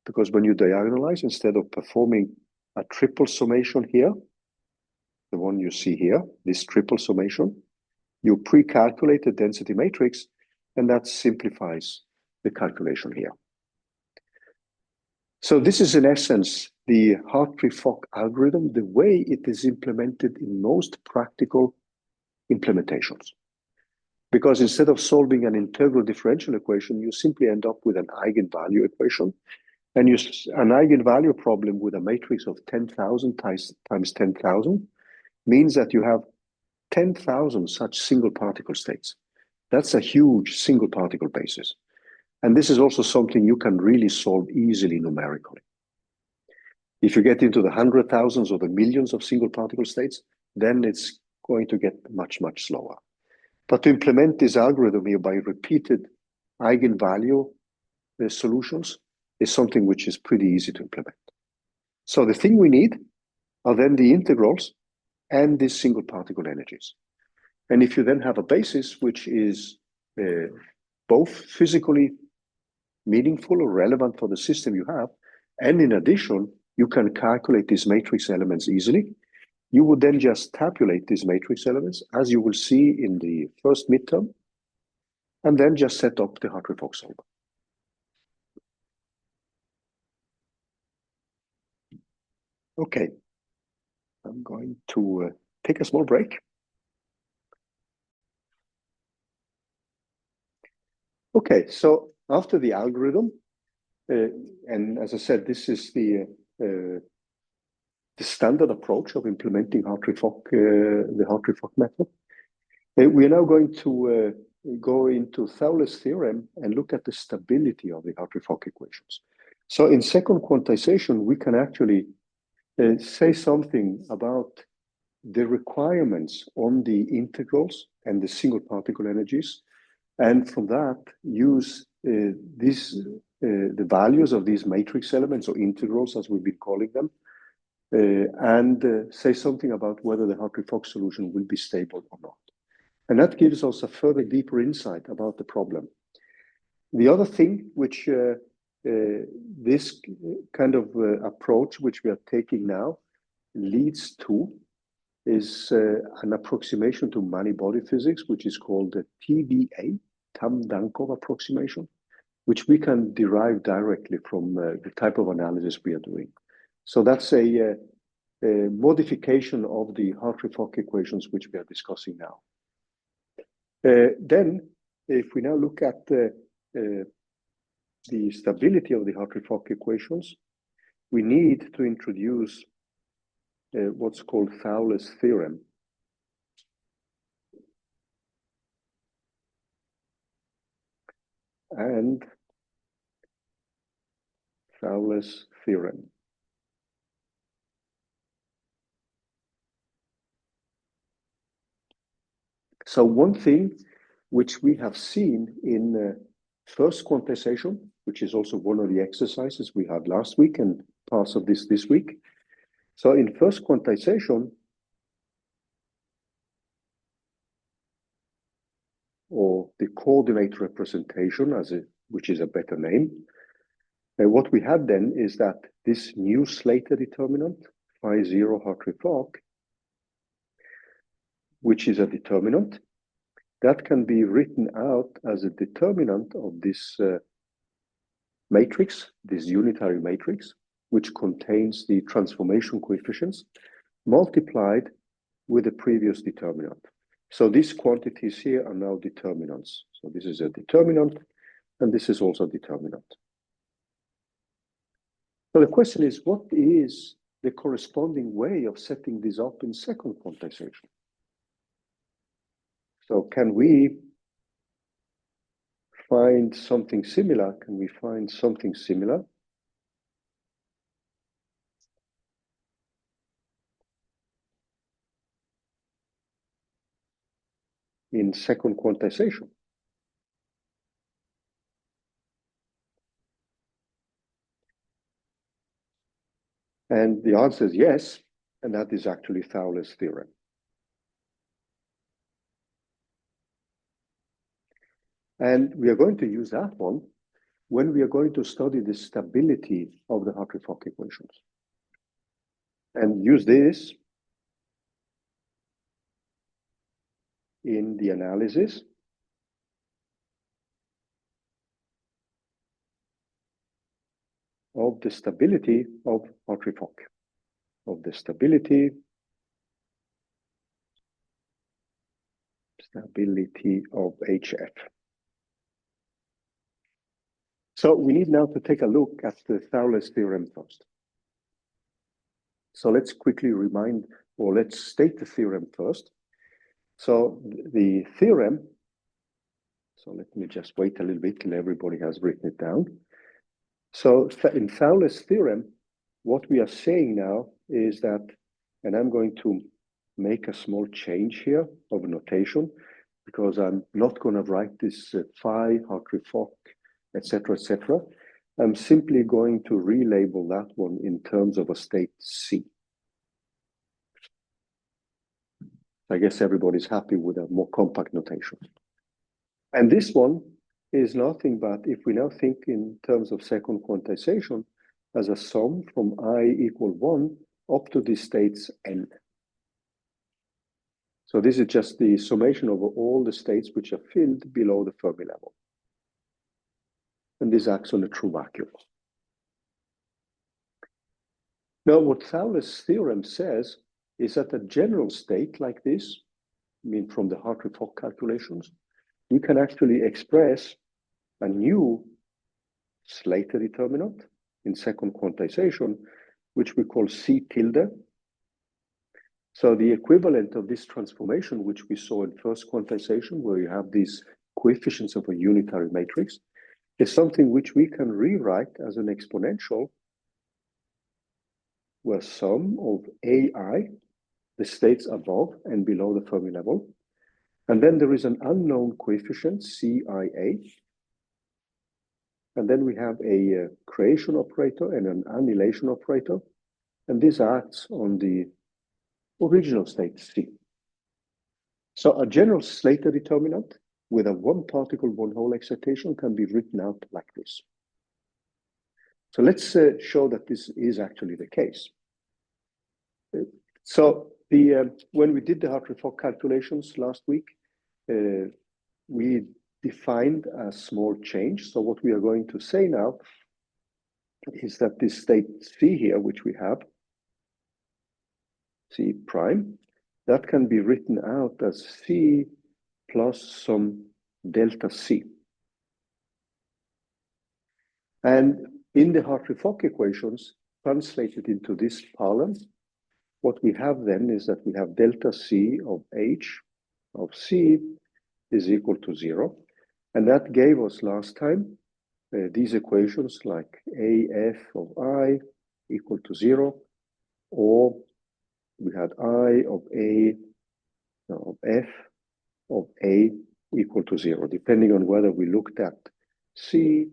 Because when you diagonalize, instead of performing a triple summation here, the one you see here, this triple summation, you pre-calculate the density matrix, and that simplifies the calculation here. So this is in essence the Hartree-Fock algorithm, the way it is implemented in most practical implementations. Because instead of solving an integral differential equation, you simply end up with an eigenvalue equation. And an eigenvalue problem with a matrix of 10,000 times 10,000 means that you have 10,000 such single particle states. That's a huge single particle basis. And this is also something you can really solve easily numerically. If you get into the 100,000s or the millions of single particle states, then it's going to get much, much slower. But to implement this algorithm here by repeated eigenvalue solutions is something which is pretty easy to implement. So the thing we need are then the integrals and these single particle energies. And if you then have a basis which is both physically meaningful or relevant for the system you have, and in addition, you can calculate these matrix elements easily, you would then just tabulate these matrix elements, as you will see in the first midterm, and then just set up the Hartree-Fock solver. Okay, I'm going to take a small break. Okay, so after the algorithm, and as I said, this is the standard approach of implementing Hartree-Fock, the Hartree-Fock method. We are now going to go into Thouless theorem and look at the stability of the Hartree-Fock equations. So in second quantization, we can actually say something about the requirements on the integrals and the single particle energies, and from that use the values of these matrix elements, or integrals as we've been calling them, and say something about whether the Hartree-Fock solution will be stable or not. And that gives us a further deeper insight about the problem. The other thing which this kind of approach which we are taking now leads to is an approximation to many-body physics, which is called the TVA, Tam-Dankov approximation, which we can derive directly from the type of analysis we are doing. So that's a modification of the Hartree-Fock equations, which we are discussing now. Then, if we now look at the stability of the Hartree-Fock equations, we need to introduce what's called Thouless theorem. And Thouless theorem. So one thing which we have seen in first quantization, which is also one of the exercises we had last week and parts of this week. So in first quantization, or the coordinate representation, which is a better name, what we had then is that this new Slater determinant, phi 0 Hartree-Fock, which is a determinant, that can be written out as a determinant of this matrix, this unitary matrix, which contains the transformation coefficients, multiplied with the previous determinant. So these quantities here are now determinants. So this is a determinant, and this is also a determinant. So the question is, what is the corresponding way of setting this up in second quantization? So can we find something similar? Can we find something similar? In in second quantization? And the answer is yes, and that is actually Thouless theorem. And we are going to use that one when we are going to study the stability of the Hartree-Fock equations. And use this in the analysis of the stability of Hartree-Fock, of the stability of HF. So we need now to take a look at the Thouless theorem first. So let's quickly remind, or let's state the theorem first. So the theorem, so let me just wait a little bit till everybody has written it down. So in Thouless theorem, what we are saying now is that, and I'm going to make a small change here of notation, because I'm not going to write this phi, Hartree-Fock, etc., etc. I'm simply going to relabel that one in terms of a state C. I guess everybody's happy with a more compact notation. And this one is nothing but, if we now think in terms of second quantization, as a sum from I equal 1 up to the states n. So this is just the summation of all the states which are filled below the Fermi level. And this acts on a true vacuum. Now, what Thouless theorem says is that a general state like this, I mean, from the Hartree-Fock calculations, we can actually express a new Slater determinant in second quantization, which we call C tilde. So the equivalent of this transformation, which we saw in first quantization, where you have these coefficients of a unitary matrix, is something which we can rewrite as an exponential, where sum of AI, the states above and below the Fermi level, and then there is an unknown coefficient, CIA, and then we have a creation operator and an annihilation operator, and this acts on the original state C. So a general Slater determinant with a one particle, one hole excitation can be written out like this. So let's show that this is actually the case. So when we did the Hartree-Fock calculations last week, we defined a small change. So what we are going to say now is that this state C here, which we have, C prime, that can be written out as C plus some delta C. And in the Hartree-Fock equations, translated into this parlance, what we have then is that we have delta C of H of C is equal to 0. And that gave us last time these equations like AF of I equal to 0, or we had I of A of F of A equal to 0, depending on whether we looked at C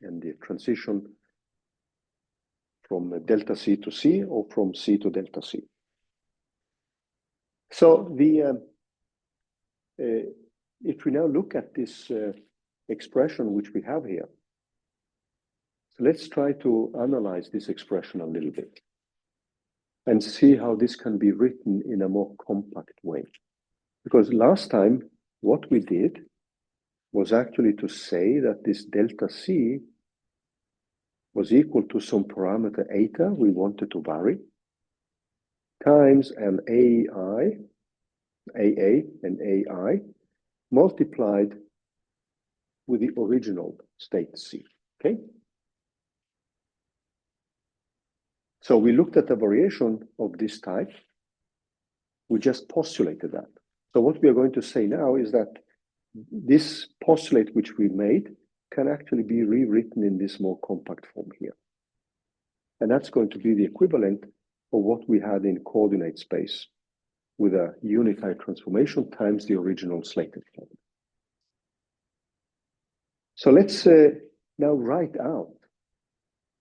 and the transition from delta C to C or from C to delta C. So if we now look at this expression which we have here, so let's try to analyze this expression a little bit and see how this can be written in a more compact way. Because last time, what we did was actually to say that this delta C was equal to some parameter eta we wanted to vary, times an AA and AI multiplied with the original state C, okay? So we looked at a variation of this type. We just postulated that. So what we are going to say now is that this postulate which we made can actually be rewritten in this more compact form here. And that's going to be the equivalent of what we had in coordinate space with a unified transformation times the original slated form. So let's now write out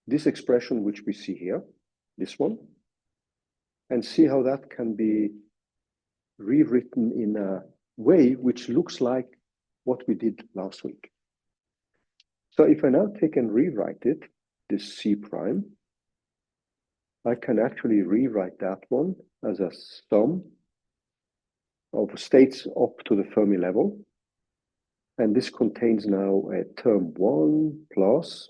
this expression which we see here, this one, and see how that can be rewritten in a way which looks like what we did last week. So if I now take and rewrite it, this C prime, I can actually rewrite that one as a sum of states up to the Fermi level. And this contains now a term 1 plus.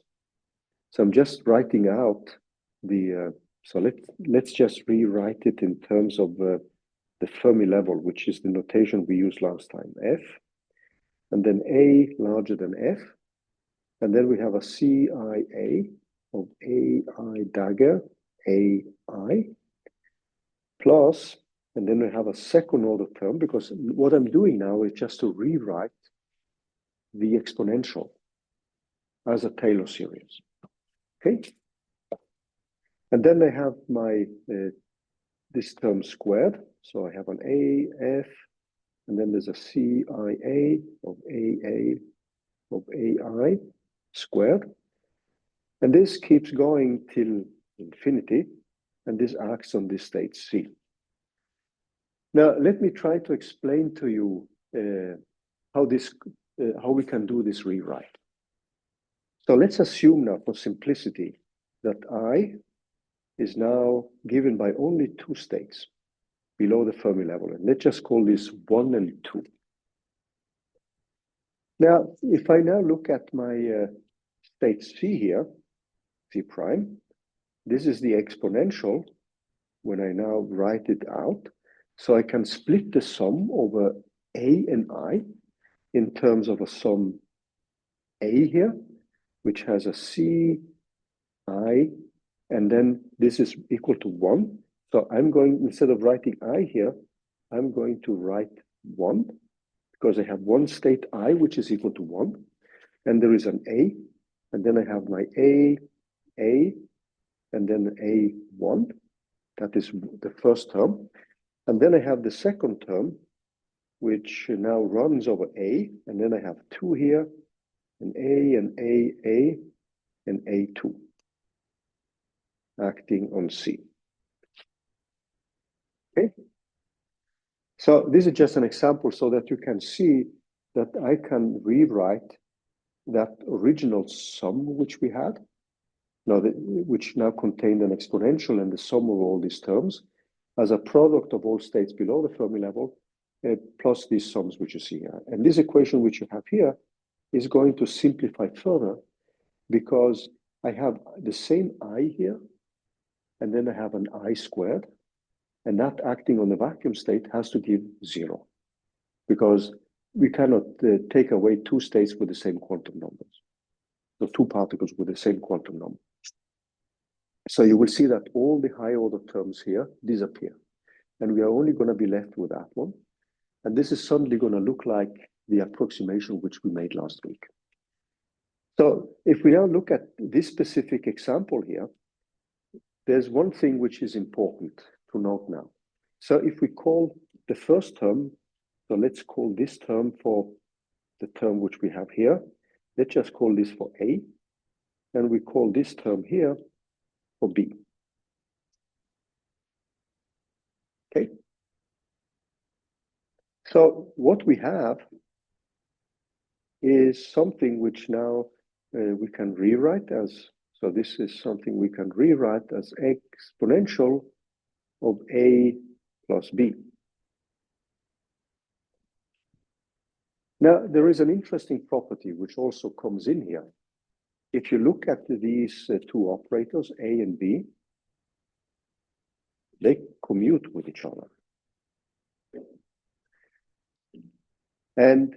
So I'm just writing out the, so let's just rewrite it in terms of the Fermi level, which is the notation we used last time, F, and then A larger than F. And then we have a CIA of AI dagger, AI, plus, and then we have a second order term, because what I'm doing now is just to rewrite the exponential as a Taylor series, okay? And then I have my, this term squared. So I have an AF, and then there's a CIA of AA of AI squared. And this keeps going till infinity, and this acts on this state C. Now, let me try to explain to you how we can do this rewrite. So let's assume now, for simplicity, that I is now given by only two states below the Fermi level. And let's just call this 1 and 2. Now, if I now look at my state C here, C prime, this is the exponential when I now write it out. So I can split the sum over A and I in terms of a sum A here, which has a C, I, and then this is equal to 1. So I'm going, instead of writing I here, I'm going to write 1, because I have one state I, which is equal to 1. And there is an A, and then I have my A, and then A1. That is the first term. And then I have the second term, which now runs over A, and then I have 2 here, an A, and A, and A2, acting on C. Okay? So this is just an example so that you can see that I can rewrite that original sum which we had, which now contained an exponential and the sum of all these terms, as a product of all states below the Fermi level, plus these sums which you see here. And this equation which you have here is going to simplify further, because I have the same I here, and then I have an I squared, and that acting on the vacuum state has to give 0, because we cannot take away two states with the same quantum numbers. So two particles with the same quantum number. So you will see that all the high order terms here disappear. And we are only going to be left with that one. And this is suddenly going to look like the approximation which we made last week. So if we now look at this specific example here, there's one thing which is important to note now. So if we call the first term, so let's call this term for the term which we have here. Let's just call this for A. And we call this term here for B. Okay. So what we have is something which now we can rewrite as, so this is something we can rewrite as exponential of A plus B. Now, there is an interesting property which also comes in here. If you look at these two operators, A and B, they commute with each other. And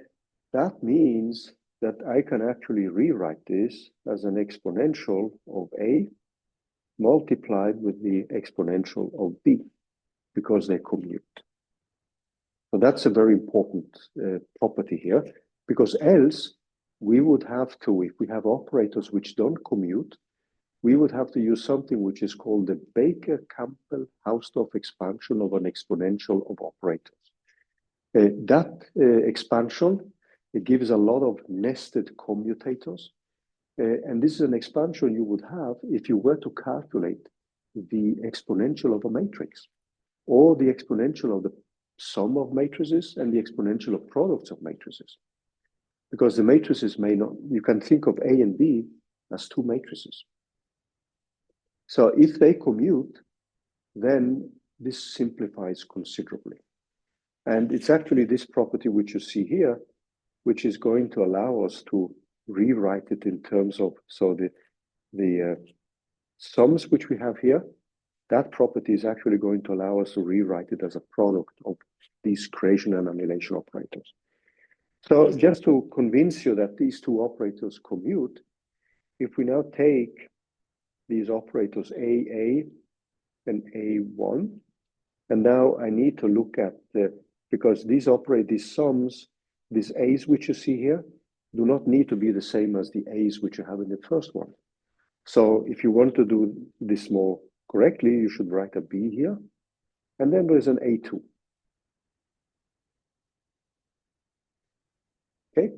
that means that I can actually rewrite this as an exponential of A multiplied with the exponential of B, because they commute. So that's a very important property here, because else we would have to, if we have operators which don't commute, we would have to use something which is called the Baker-Campbell-Hausdorff expansion of an exponential of operators. That expansion, it gives a lot of nested commutators. And this is an expansion you would have if you were to calculate the exponential of a matrix, or the exponential of the sum of matrices and the exponential of products of matrices. Because the matrices may not, you can think of A and B as two matrices. So if they commute, then this simplifies considerably. And it's actually this property which you see here, which is going to allow us to rewrite it in terms of, so the sums which we have here, that property is actually going to allow us to rewrite it as a product of these creation and annihilation operators. So just to convince you that these two operators commute, if we now take these operators AA and A1, and now I need to look at because these sums, these A's which you see here, do not need to be the same as the A's which you have in the first one. So if you want to do this more correctly, you should write a B here, and then there's an A2. Okay.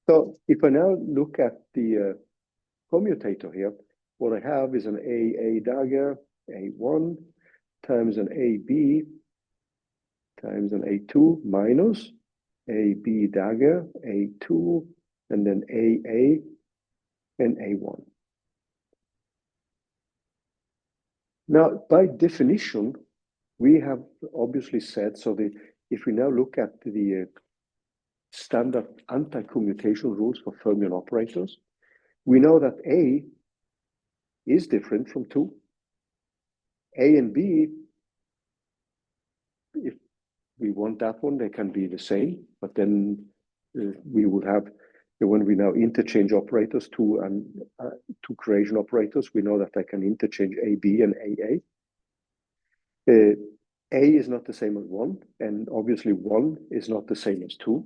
So if I now look at the commutator here, what I have is an AA dagger, A1, times an AB, times an A2, minus AB dagger, A2, and then AA and A1. Now, by definition, we have obviously said, so if we now look at the standard anti-commutation rules for fermion operators, we know that A is different from 2. A and B, if we want that one, they can be the same, but then we would have, when we now interchange operators to creation operators, we know that I can interchange AB and AA. A is not the same as 1, and obviously 1 is not the same as 2.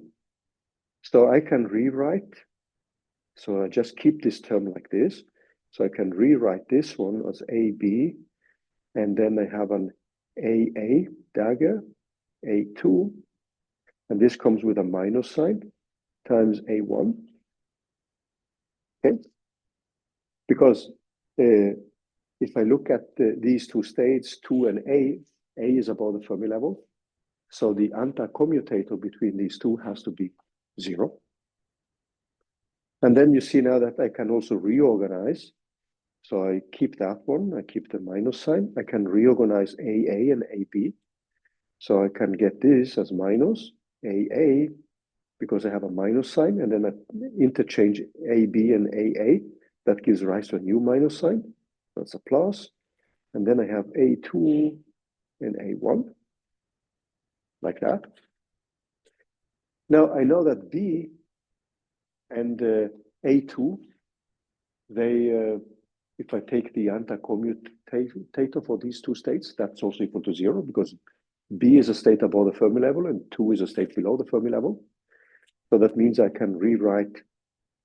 So I can rewrite, so I just keep this term like this. So I can rewrite this one as AB, and then I have an AA dagger, A2, and this comes with a minus sign, times A1. Okay? Because if I look at these two states, 2 and A is above the Fermi level. So the anti-commutator between these two has to be 0. And then you see now that I can also reorganize. So I keep that one, I keep the minus sign. I can reorganize AA and AB. So I can get this as minus AA because I have a minus sign, and then I interchange AB and AA. That gives rise to a new minus sign. That's a plus. And then I have A2 and A1, like that. Now I know that B and A2, they, if I take the anti-commutator for these two states, that's also equal to 0 because B is a state above the Fermi level and 2 is a state below the Fermi level. So that means I can rewrite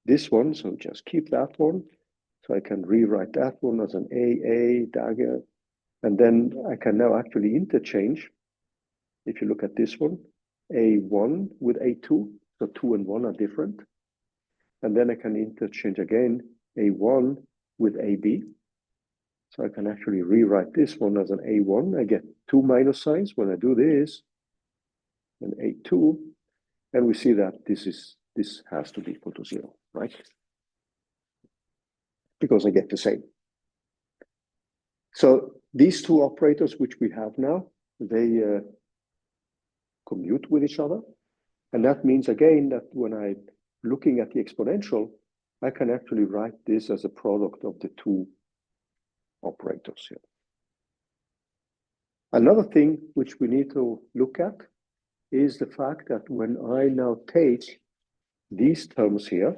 this one, so just keep that one. So I can rewrite that one as an AA dagger, and then I can now actually interchange, if you look at this one, A1 with A2, so 2 and 1 are different. And then I can interchange again A1 with AB. So I can actually rewrite this one as an A1. I get 2 minus signs when I do this, and A2, and we see that this has to be equal to 0, right? Because I get the same. So these two operators which we have now, they commute with each other. And that means again that when I'm looking at the exponential, I can actually write this as a product of the two operators here. Another thing which we need to look at is the fact that when I now take these terms here,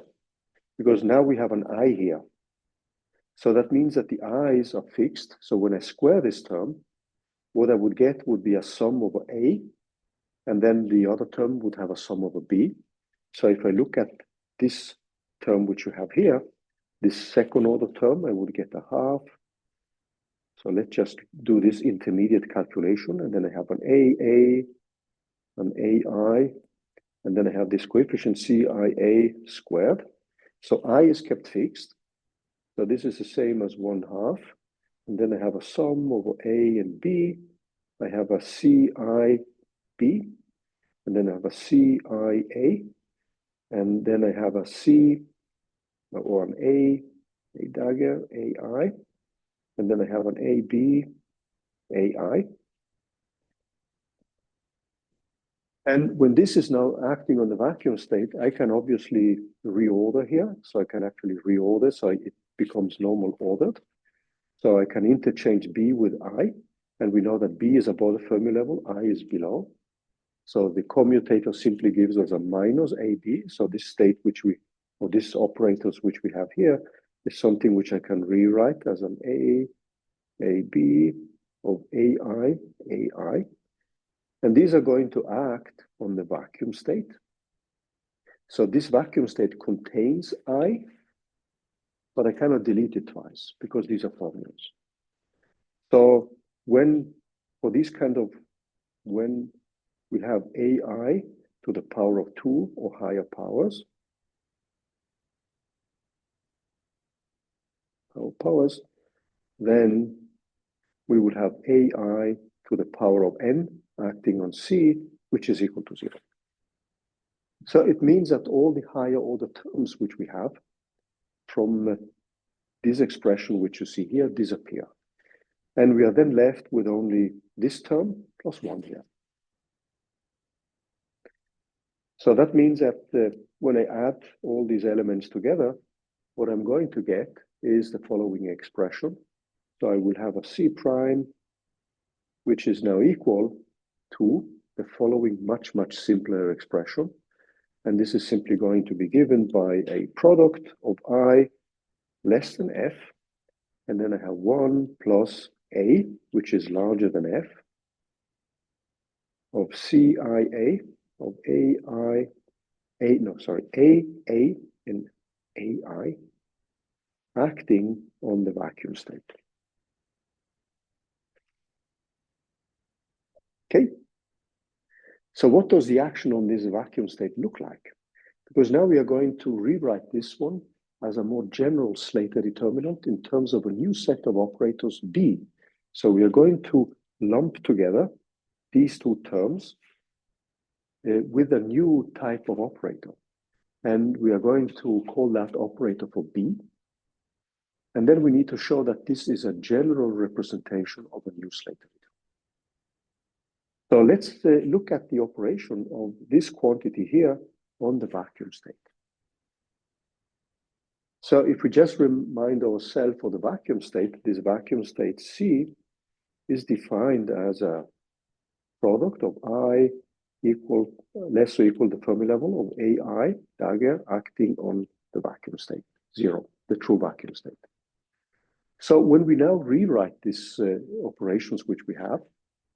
because now we have an I here, so that means that the i's are fixed. So when I square this term, what I would get would be a sum over A, and then the other term would have a sum over B. So if I look at this term which you have here, this second order term, I would get a half. So let's just do this intermediate calculation, and then I have an AA, an AI, and then I have this coefficient CIA squared. So I is kept fixed. So this is the same as 1/2. And then I have a sum over A and B. I have a CIB, and then I have a CIA, and then I have a C, or an A dagger, AI, and then I have an AB, AI. And when this is now acting on the vacuum state, I can obviously reorder here. So I can actually reorder, so it becomes normal ordered. So I can interchange B with I, and we know that B is above the Fermi level, I is below. So the commutator simply gives us a minus AB. So this state which we, or this operators which we have here, is something which I can rewrite as an A, AB of AI, AI. And these are going to act on the vacuum state. So this vacuum state contains I, but I cannot delete it twice because these are formulas. So when, for this kind of, when we have AI to the power of 2 or higher powers, then we would have AI to the power of n acting on C, which is equal to 0. So it means that all the higher order terms which we have from this expression which you see here disappear. And we are then left with only this term plus 1 here. So that means that when I add all these elements together, what I'm going to get is the following expression. So I will have a C prime, which is now equal to the following much, much simpler expression. And this is simply going to be given by a product of I less than F. And then I have 1 plus A, which is larger than F, of CIA, of AA and AI, acting on the vacuum state. Okay. So what does the action on this vacuum state look like? Because now we are going to rewrite this one as a more general Slater determinant in terms of a new set of operators B. So we are going to lump together these two terms with a new type of operator. And we are going to call that operator for B. And then we need to show that this is a general representation of a new Slater determinant. So let's look at the operation of this quantity here on the vacuum state. So if we just remind ourselves for the vacuum state, this vacuum state C is defined as a product of I equal, less or equal the Fermi level of AI dagger acting on the vacuum state, 0, the true vacuum state. So when we now rewrite these operations which we have,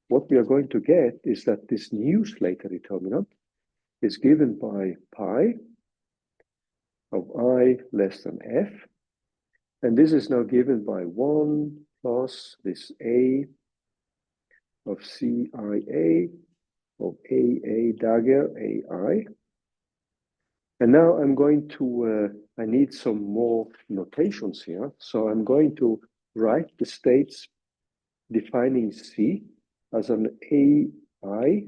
what we are going to get is that this new Slater determinant is given by pi of I less than F. And this is now given by 1 plus this A of CIA of AA dagger AI. And now I'm going to, I need some more notations here. So I'm going to write the states defining C as an AI1,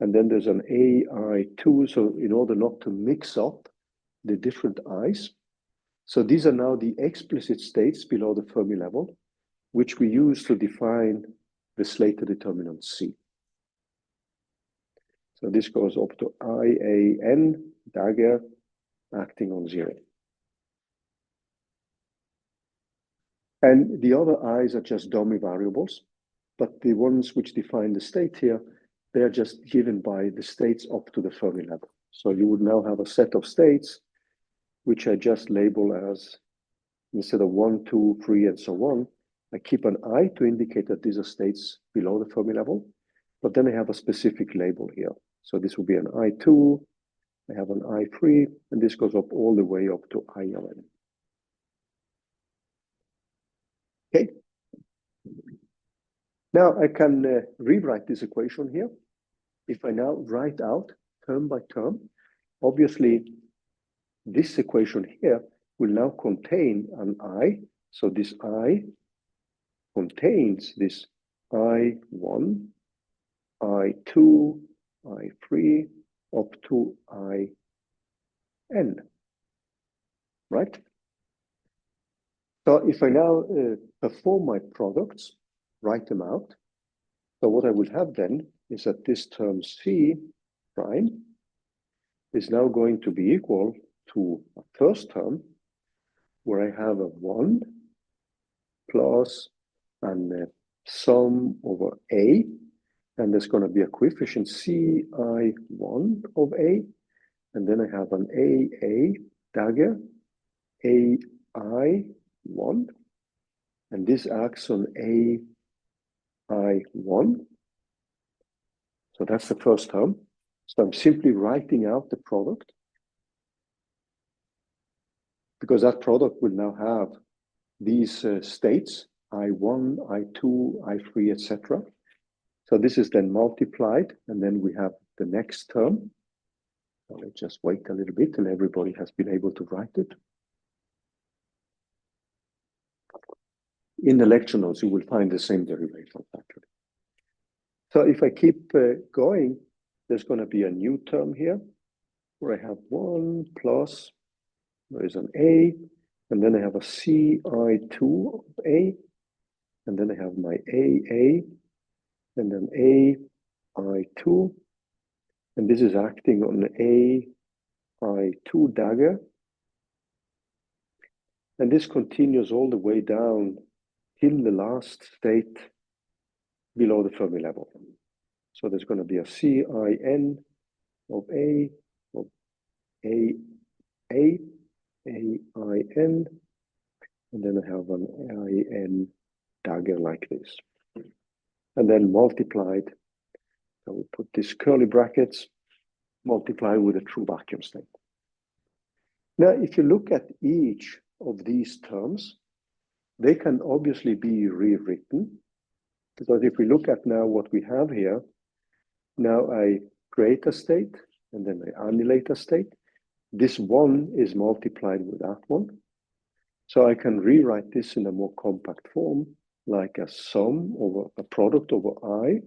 and then there's an AI2. So in order not to mix up the different I's. So these are now the explicit states below the Fermi level, which we use to define the Slater determinant C. So this goes up to IAN dagger acting on 0. And the other I's are just dummy variables, but the ones which define the state here, they are just given by the states up to the Fermi level. So you would now have a set of states, which I just label as, instead of 1, 2, 3, and so on, I keep an I to indicate that these are states below the Fermi level, but then I have a specific label here. So this will be an I2, I have an I free, and this goes up all the way up to I of n. Okay. Now I can rewrite this equation here. If I now write out term by term, obviously this equation here will now contain an I. So this I contains this I1, I2, I3, up to In, right? So if I now perform my products, write them out, so what I will have then is that this term C prime is now going to be equal to a first term where I have a 1 plus and sum over A, and there's going to be a coefficient Ci1 of A, and then I have an AA dagger AI1, and this acts on AI1. So that's the first term. So I'm simply writing out the product because that product will now have these states, I1, I2, I3, etc. So this is then multiplied, and then we have the next term. So let's just wait a little bit and everybody has been able to write it. In the lecture notes, you will find the same derivation actually. So if I keep going, there's going to be a new term here where I have 1 plus, there is an A, and then I have a Ci2 of A, and then I have my AA, and then AI2, and this is acting on AI2 dagger. And this continues all the way down till the last state below the Fermi level. So there's going to be a Cin of A, of AA, AIN, and then I have an IN dagger like this. And then multiplied, so we put these curly brackets, multiplied with a true vacuum state. Now, if you look at each of these terms, they can obviously be rewritten, because if we look at now what we have here, now I create a state, and then I annihilate a state. This one is multiplied with that one. So I can rewrite this in a more compact form, like a sum over a product over I.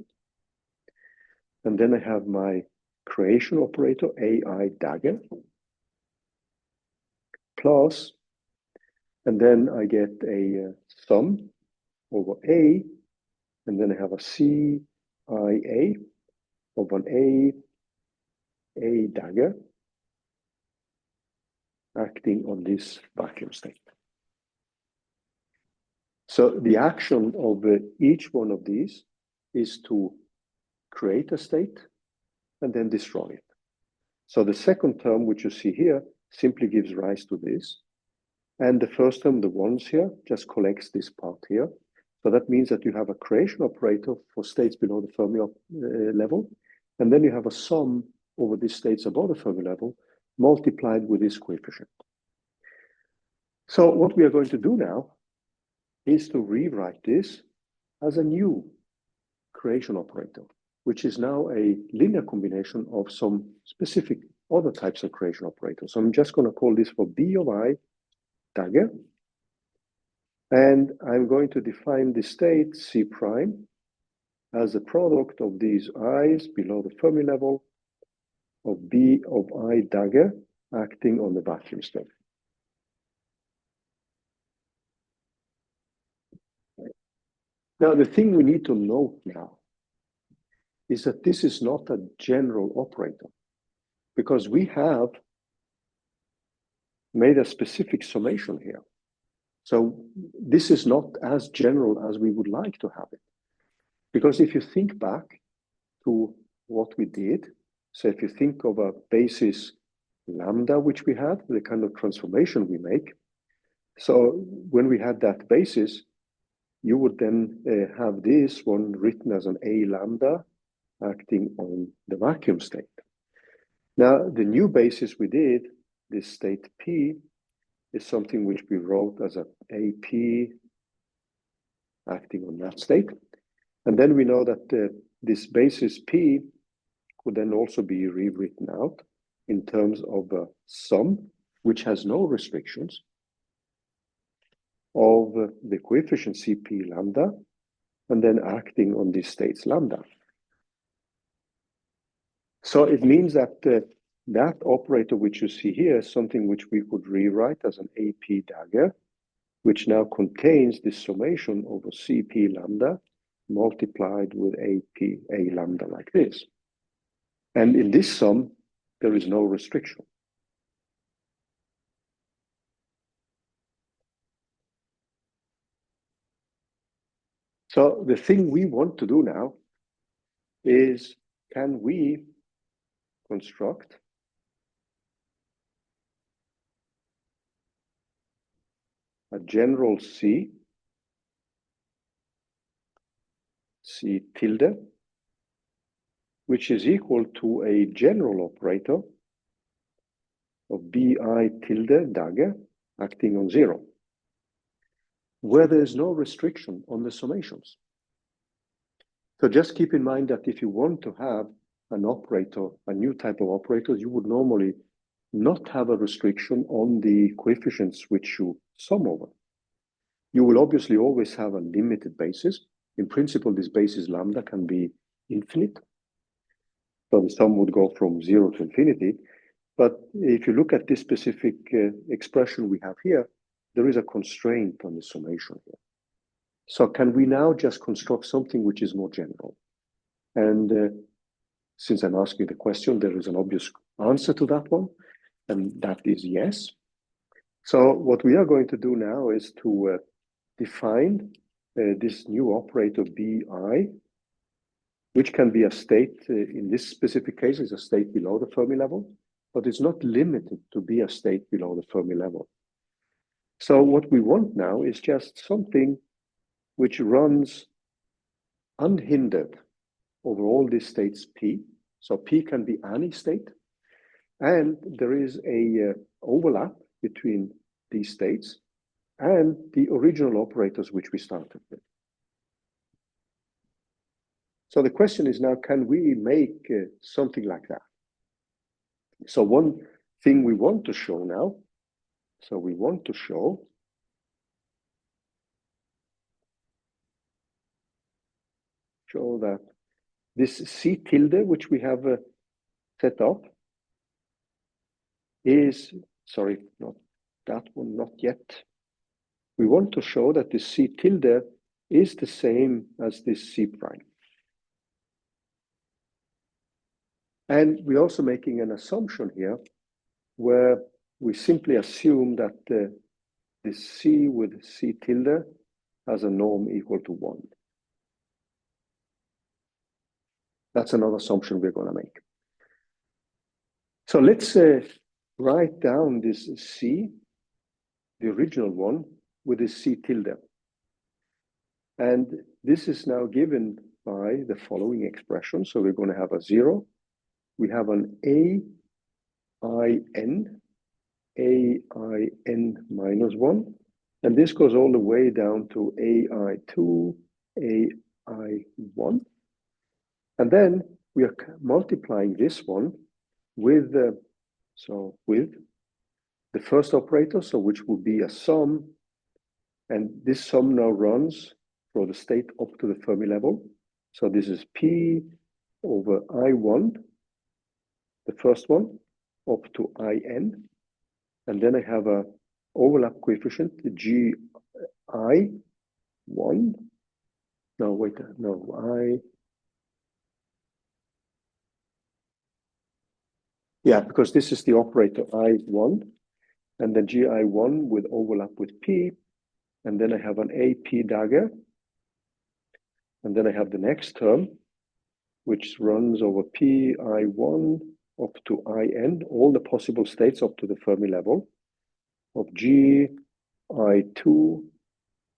And then I have my creation operator, AI dagger, plus, and then I get a sum over A, and then I have a CIA of an A dagger acting on this vacuum state. So the action of each one of these is to create a state and then destroy it. So the second term, which you see here, simply gives rise to this. And the first term, the ones here, just collects this part here. So that means that you have a creation operator for states below the Fermi level, and then you have a sum over these states above the Fermi level multiplied with this coefficient. So what we are going to do now is to rewrite this as a new creation operator, which is now a linear combination of some specific other types of creation operators. So I'm just going to call this for B of I dagger. And I'm going to define the state C prime as the product of these i's below the Fermi level of B of I dagger acting on the vacuum state. Now, the thing we need to note now is that this is not a general operator, because we have made a specific summation here. So this is not as general as we would like to have it. Because if you think back to what we did, so if you think of a basis lambda, which we had, the kind of transformation we make. So when we had that basis, you would then have this one written as an A lambda acting on the vacuum state. Now, the new basis we did, this state P, is something which we wrote as a AP acting on that state. And then we know that this basis P could then also be rewritten out in terms of a sum, which has no restrictions, of the coefficient Cp lambda, and then acting on these states lambda. So it means that that operator which you see here is something which we could rewrite as an AP dagger, which now contains this summation over Cp lambda multiplied with AP A lambda like this. And in this sum, there is no restriction. So the thing we want to do now is, can we construct a general C tilde, which is equal to a general operator of Bi tilde dagger acting on 0, where there is no restriction on the summations. So just keep in mind that if you want to have an operator, a new type of operator, you would normally not have a restriction on the coefficients which you sum over. You will obviously always have a limited basis. In principle, this basis lambda can be infinite. So the sum would go from 0 to infinity. But if you look at this specific expression we have here, there is a constraint on the summation here. So can we now just construct something which is more general? And since I'm asking the question, there is an obvious answer to that one, and that is yes. So what we are going to do now is to define this new operator Bi, which can be a state, in this specific case, is a state below the Fermi level, but it's not limited to be a state below the Fermi level. So what we want now is just something which runs unhindered over all these states P. So P can be any state, and there is a overlap between these states and the original operators which we started with. So the question is now, can we make something like that? So one thing we want to show now, so we want to show that this C tilde, which we have set up, is, sorry, not that one, not yet. We want to show that this C tilde is the same as this C prime. And we're also making an assumption here where we simply assume that this C with C tilde has a norm equal to 1. That's another assumption we're going to make. So let's write down this C, the original one, with this C tilde. And this is now given by the following expression. So we're going to have a 0. We have an AIN minus 1. And this goes all the way down to AI2, AI1. And then we are multiplying this one with the first operator, so which will be a sum. And this sum now runs for the state up to the Fermi level. So this is P over I1, the first one, up to IN. And then I have a overlap coefficient, the GI1. No, wait, no, yeah, because this is the operator I1, and then GI1 with overlap with P, and then I have an AP dagger, and then I have the next term, which runs over PI1 up to IN, all the possible states up to the Fermi level of GI2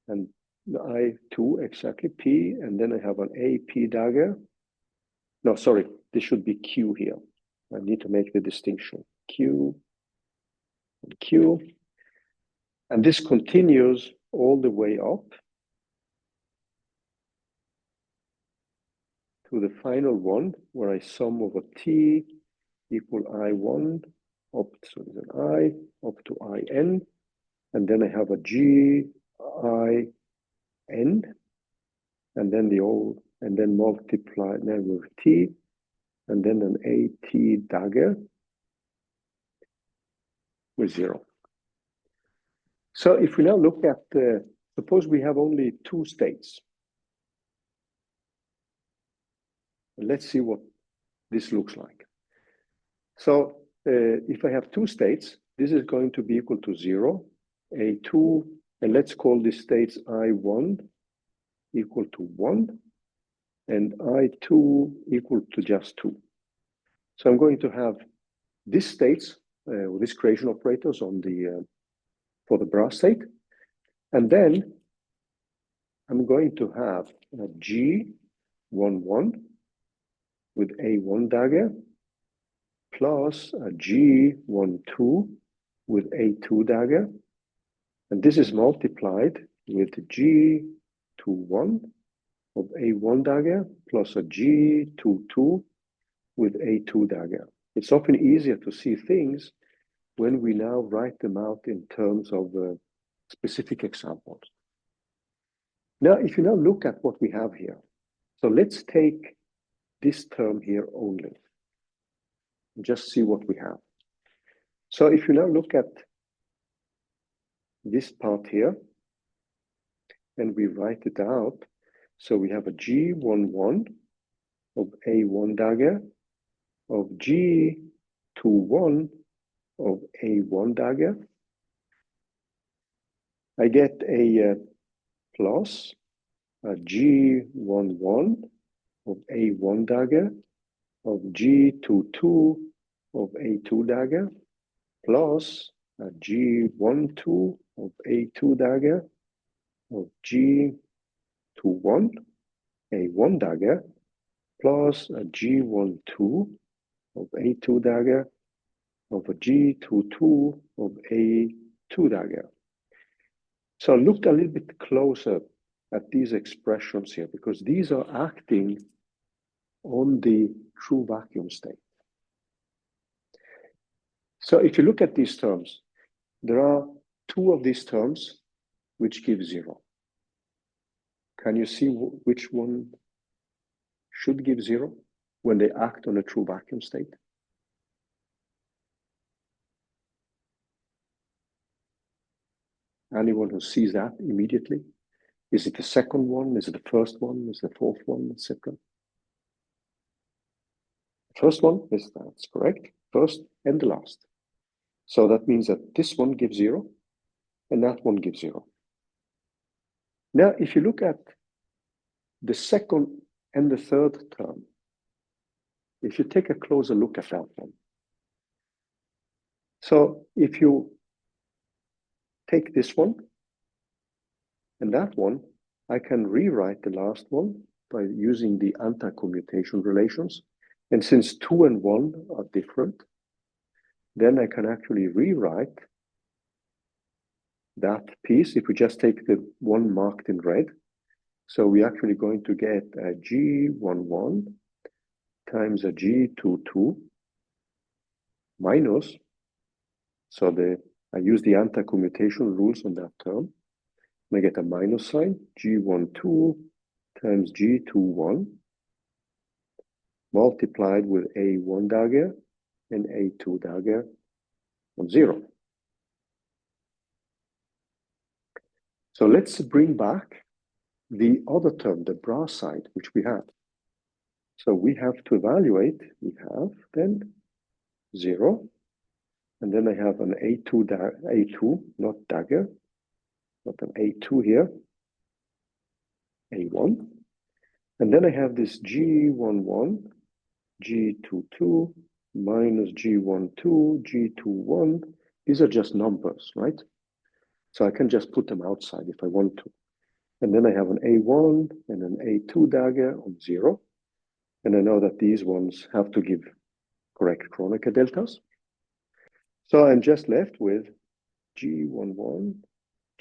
and I2 exactly P, and then I have an AP dagger. No, sorry, this should be Q here. I need to make the distinction Q and Q. And this continues all the way up to the final one, where I sum over T equal I1 up to an I up to IN, and then I have a G I N, and then and then multiply now with T, and then an AT dagger with 0. So if we now look at, suppose we have only 2 states. Let's see what this looks like. So if I have 2 states, this is going to be equal to 0, A2, and let's call this states I1 equal to 1, and I2 equal to just 2. So I'm going to have these states, with these creation operators on the for the brass state, and then I'm going to have a G11 with A1 dagger plus a G12 with A2 dagger, and this is multiplied with G21 of A1 dagger plus a G22 with A2 dagger. It's often easier to see things when we now write them out in terms of specific examples. Now, if you now look at what we have here, so let's take this term here only, and just see what we have. So if you now look at this part here, and we write it out, so we have a G11 of A1 dagger, of G21 of A1 dagger. I get a plus a G11 of A1 dagger, of G22 of A2 dagger, plus a G12 of A2 dagger, of G21 A1 dagger, plus a G12 of A2 dagger, of a G22 of A2 dagger. So look a little bit closer at these expressions here, because these are acting on the true vacuum state. So if you look at these terms, there are 2 of these terms which give 0. Can you see which one should give 0 when they act on a true vacuum state? Anyone who sees that immediately? Is it the second one? Is it the first one? Is it the fourth one, etc.? First one is, that's correct. First and the last. So that means that this one gives 0 and that one gives 0. Now, if you look at the second and the third term, if you take a closer look at that one. So if you take this one and that one, I can rewrite the last one by using the anti-commutation relations. And since 2 and 1 are different, then I can actually rewrite that piece if we just take the one marked in red. So we're actually going to get a G11 times a G22 minus, so I use the anti-commutation rules on that term. I get a minus sign, G12 times G21 multiplied with A1 dagger and A2 dagger on 0. So let's bring back the other term, the brass side, which we had. So we have to evaluate, we have then 0, and then I have an A2, not dagger, but an A2 here, A1. And then I have this G11, G22, minus G12, G21. These are just numbers, right? So I can just put them outside if I want to. And then I have an A1 and an A2 dagger on 0. And I know that these ones have to give correct correct Kronecker deltas. So I'm just left with G11,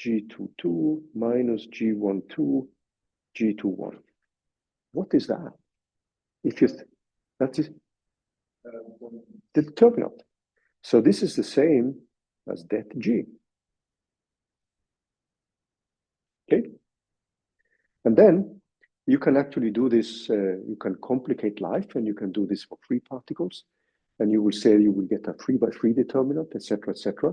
G22 minus G12, G21. What is that? If you that is the determinant. So this is the same as det G. Okay. And then you can actually do this, you can complicate life, and you can do this for free particles. And you will say you will get a 3 by 3 determinant, etc., etc.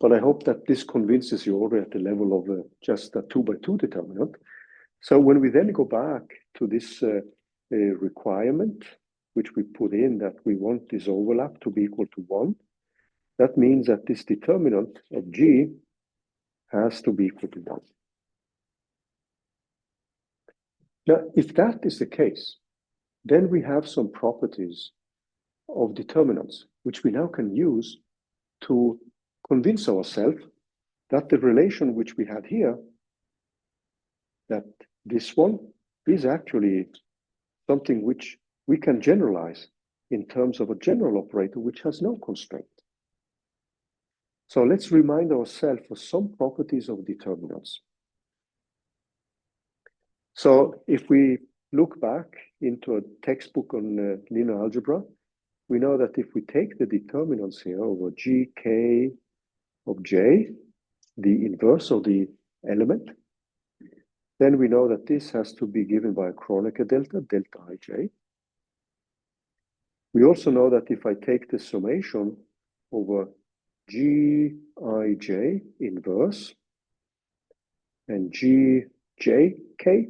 But I hope that this convinces you already at the level of just a 2 by 2 determinant. So when we then go back to this requirement, which we put in that we want this overlap to be equal to 1, that means that this determinant of G has to be equal to 1. Now, if that is the case, then we have some properties of determinants, which we now can use to convince ourselves that the relation which we had here, that this one is actually something which we can generalize in terms of a general operator which has no constraint. So let's remind ourselves of some properties of determinants. So if we look back into a textbook on linear algebra, we know that if we take the determinants here over gk of j, the inverse of the element, then we know that this has to be given by a Kronecker delta, delta ij. We also know that if I take the summation over gij inverse and gjk,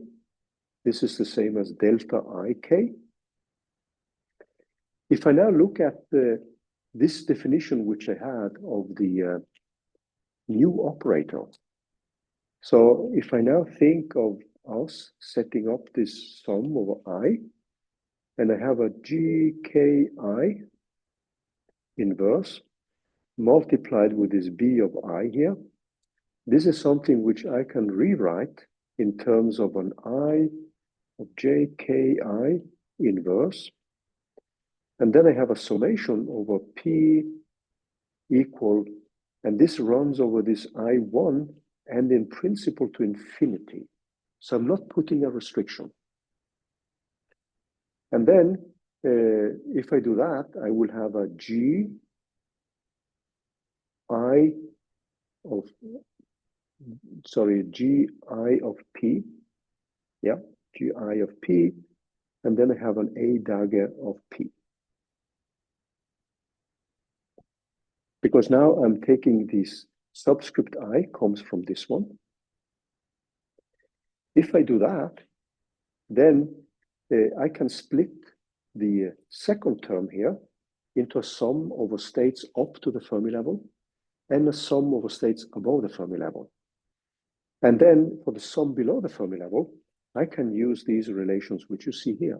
this is the same as delta ik. If I now look at this definition which I had of the new operator, so if I now think of us setting up this sum over I, and I have a gki inverse multiplied with this b of I here, this is something which I can rewrite in terms of an I of jki inverse. And then I have a summation over P equal, and this runs over this I1 and in principle to infinity. So I'm not putting a restriction. And then if I do that, I will have a G I of P, yeah, Gi of P, and then I have an A dagger of P. Because now I'm taking this subscript I comes from this one. If I do that, then I can split the second term here into a sum over states up to the Fermi level and a sum over states above the Fermi level. And then for the sum below the Fermi level, I can use these relations which you see here.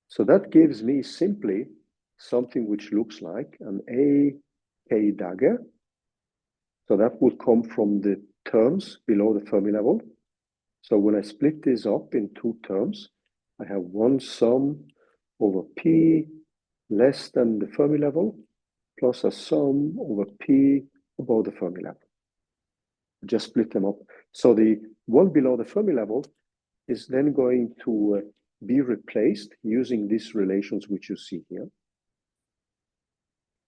So that gives me simply something which looks like an AK dagger. So that would come from the terms below the Fermi level. So when I split this up in two terms, I have one sum over P less than the Fermi level plus a sum over P above the Fermi level. Just split them up. So the one below the Fermi level is then going to be replaced using these relations which you see here.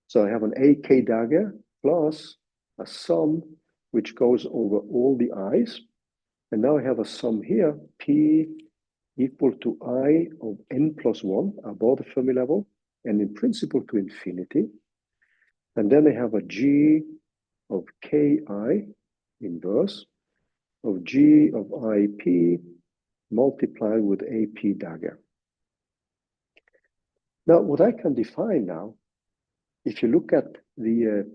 So I have an AK dagger plus a sum which goes over all the i's. And now I have a sum here, P equal to I of n plus 1 above the Fermi level and in principle to infinity. And then I have a G of Ki inverse of G of IP multiplied with AP dagger. Now, what I can define now, if you look at the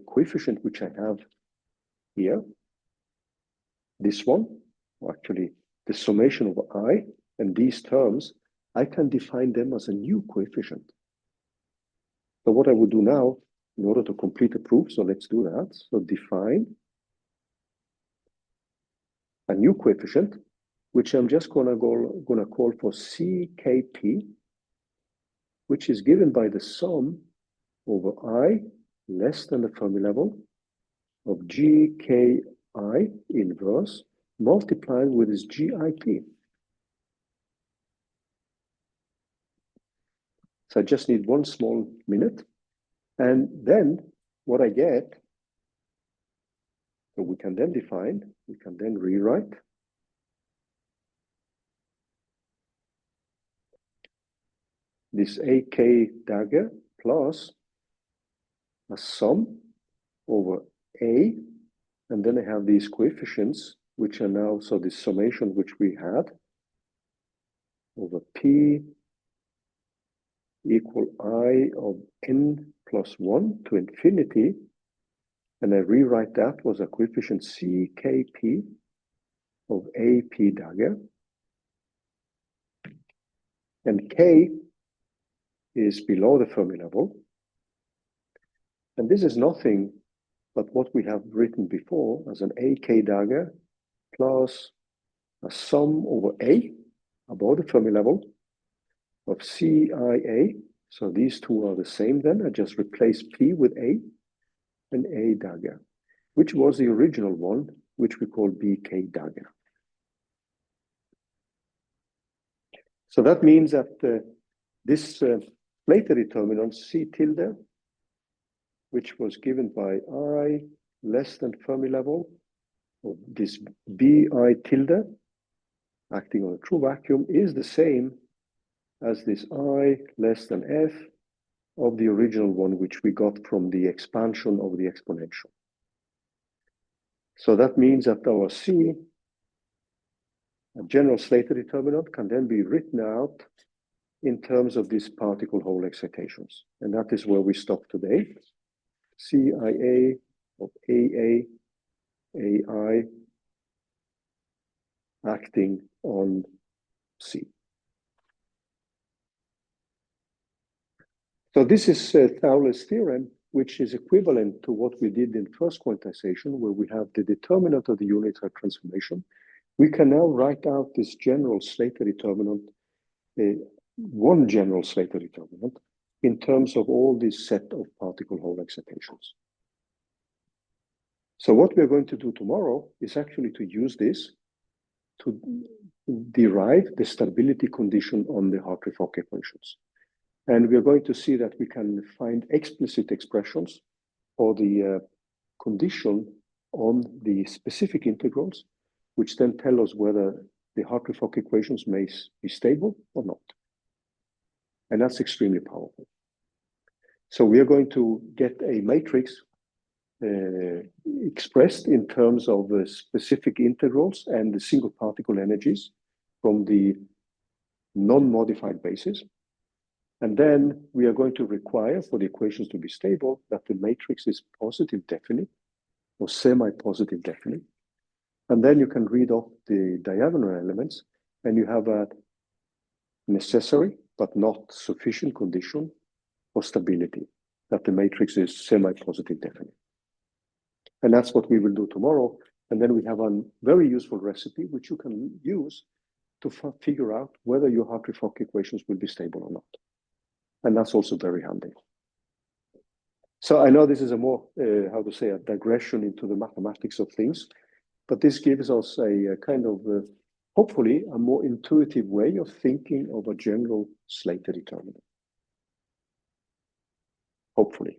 coefficient which I have here, this one, or actually the summation of I and these terms, I can define them as a new coefficient. So what I would do now, in order to complete the proof, so let's do that. So define a new coefficient, which I'm just gonna call for CKP. which is given by the sum over I less than the Fermi level of GKI inverse multiplied with this GIP. So I just need one small minute. And then what I get, so we can then define, we can then rewrite this AK dagger plus a sum over A, and then I have these coefficients, which are now, so this summation which we had over P equal I of n plus 1 to infinity, and I rewrite that was a coefficient CKP of AP dagger, and K is below the Fermi level. And this is nothing but what we have written before as an AK dagger plus a sum over A above the Fermi level of CIA. So these two are the same then. I just replace P with A and A dagger, which was the original one, which we call BK dagger. So that means that this later determinant C tilde, which was given by I less than Fermi level, of this BI tilde acting on a true vacuum, is the same as this I less than F of the original one, which we got from the expansion of the exponential. So that means that our C, a general Slater determinant, can then be written out in terms of these particle hole excitations. And that is where we stop today. CIA of AA, AI acting on C. So this is Thouless theorem, which is equivalent to what we did in first quantization, where we have the determinant of the unitary transformation. We can now write out this general Slater determinant, one general Slater determinant, in terms of all this set of particle hole excitations. So what we're going to do tomorrow is actually to use this to derive the stability condition on the Hartree-Fock equations. And we're going to see that we can find explicit expressions for the condition on the specific integrals, which then tell us whether the Hartree-Fock equations may be stable or not. And that's extremely powerful. So we are going to get a matrix expressed in terms of specific integrals and the single particle energies from the non-modified basis. And then we are going to require for the equations to be stable that the matrix is positive definite or semi-positive definite. And then you can read off the diagonal elements and you have a necessary but not sufficient condition for stability, that the matrix is semi-positive definite. And that's what we will do tomorrow. And then we have a very useful recipe which you can use to figure out whether your Hartree-Fock equations will be stable or not. And that's also very handy. So I know this is a more, how to say, a digression into the mathematics of things, but this gives us a kind of, hopefully, a more intuitive way of thinking of a general Slater determinant. Hopefully.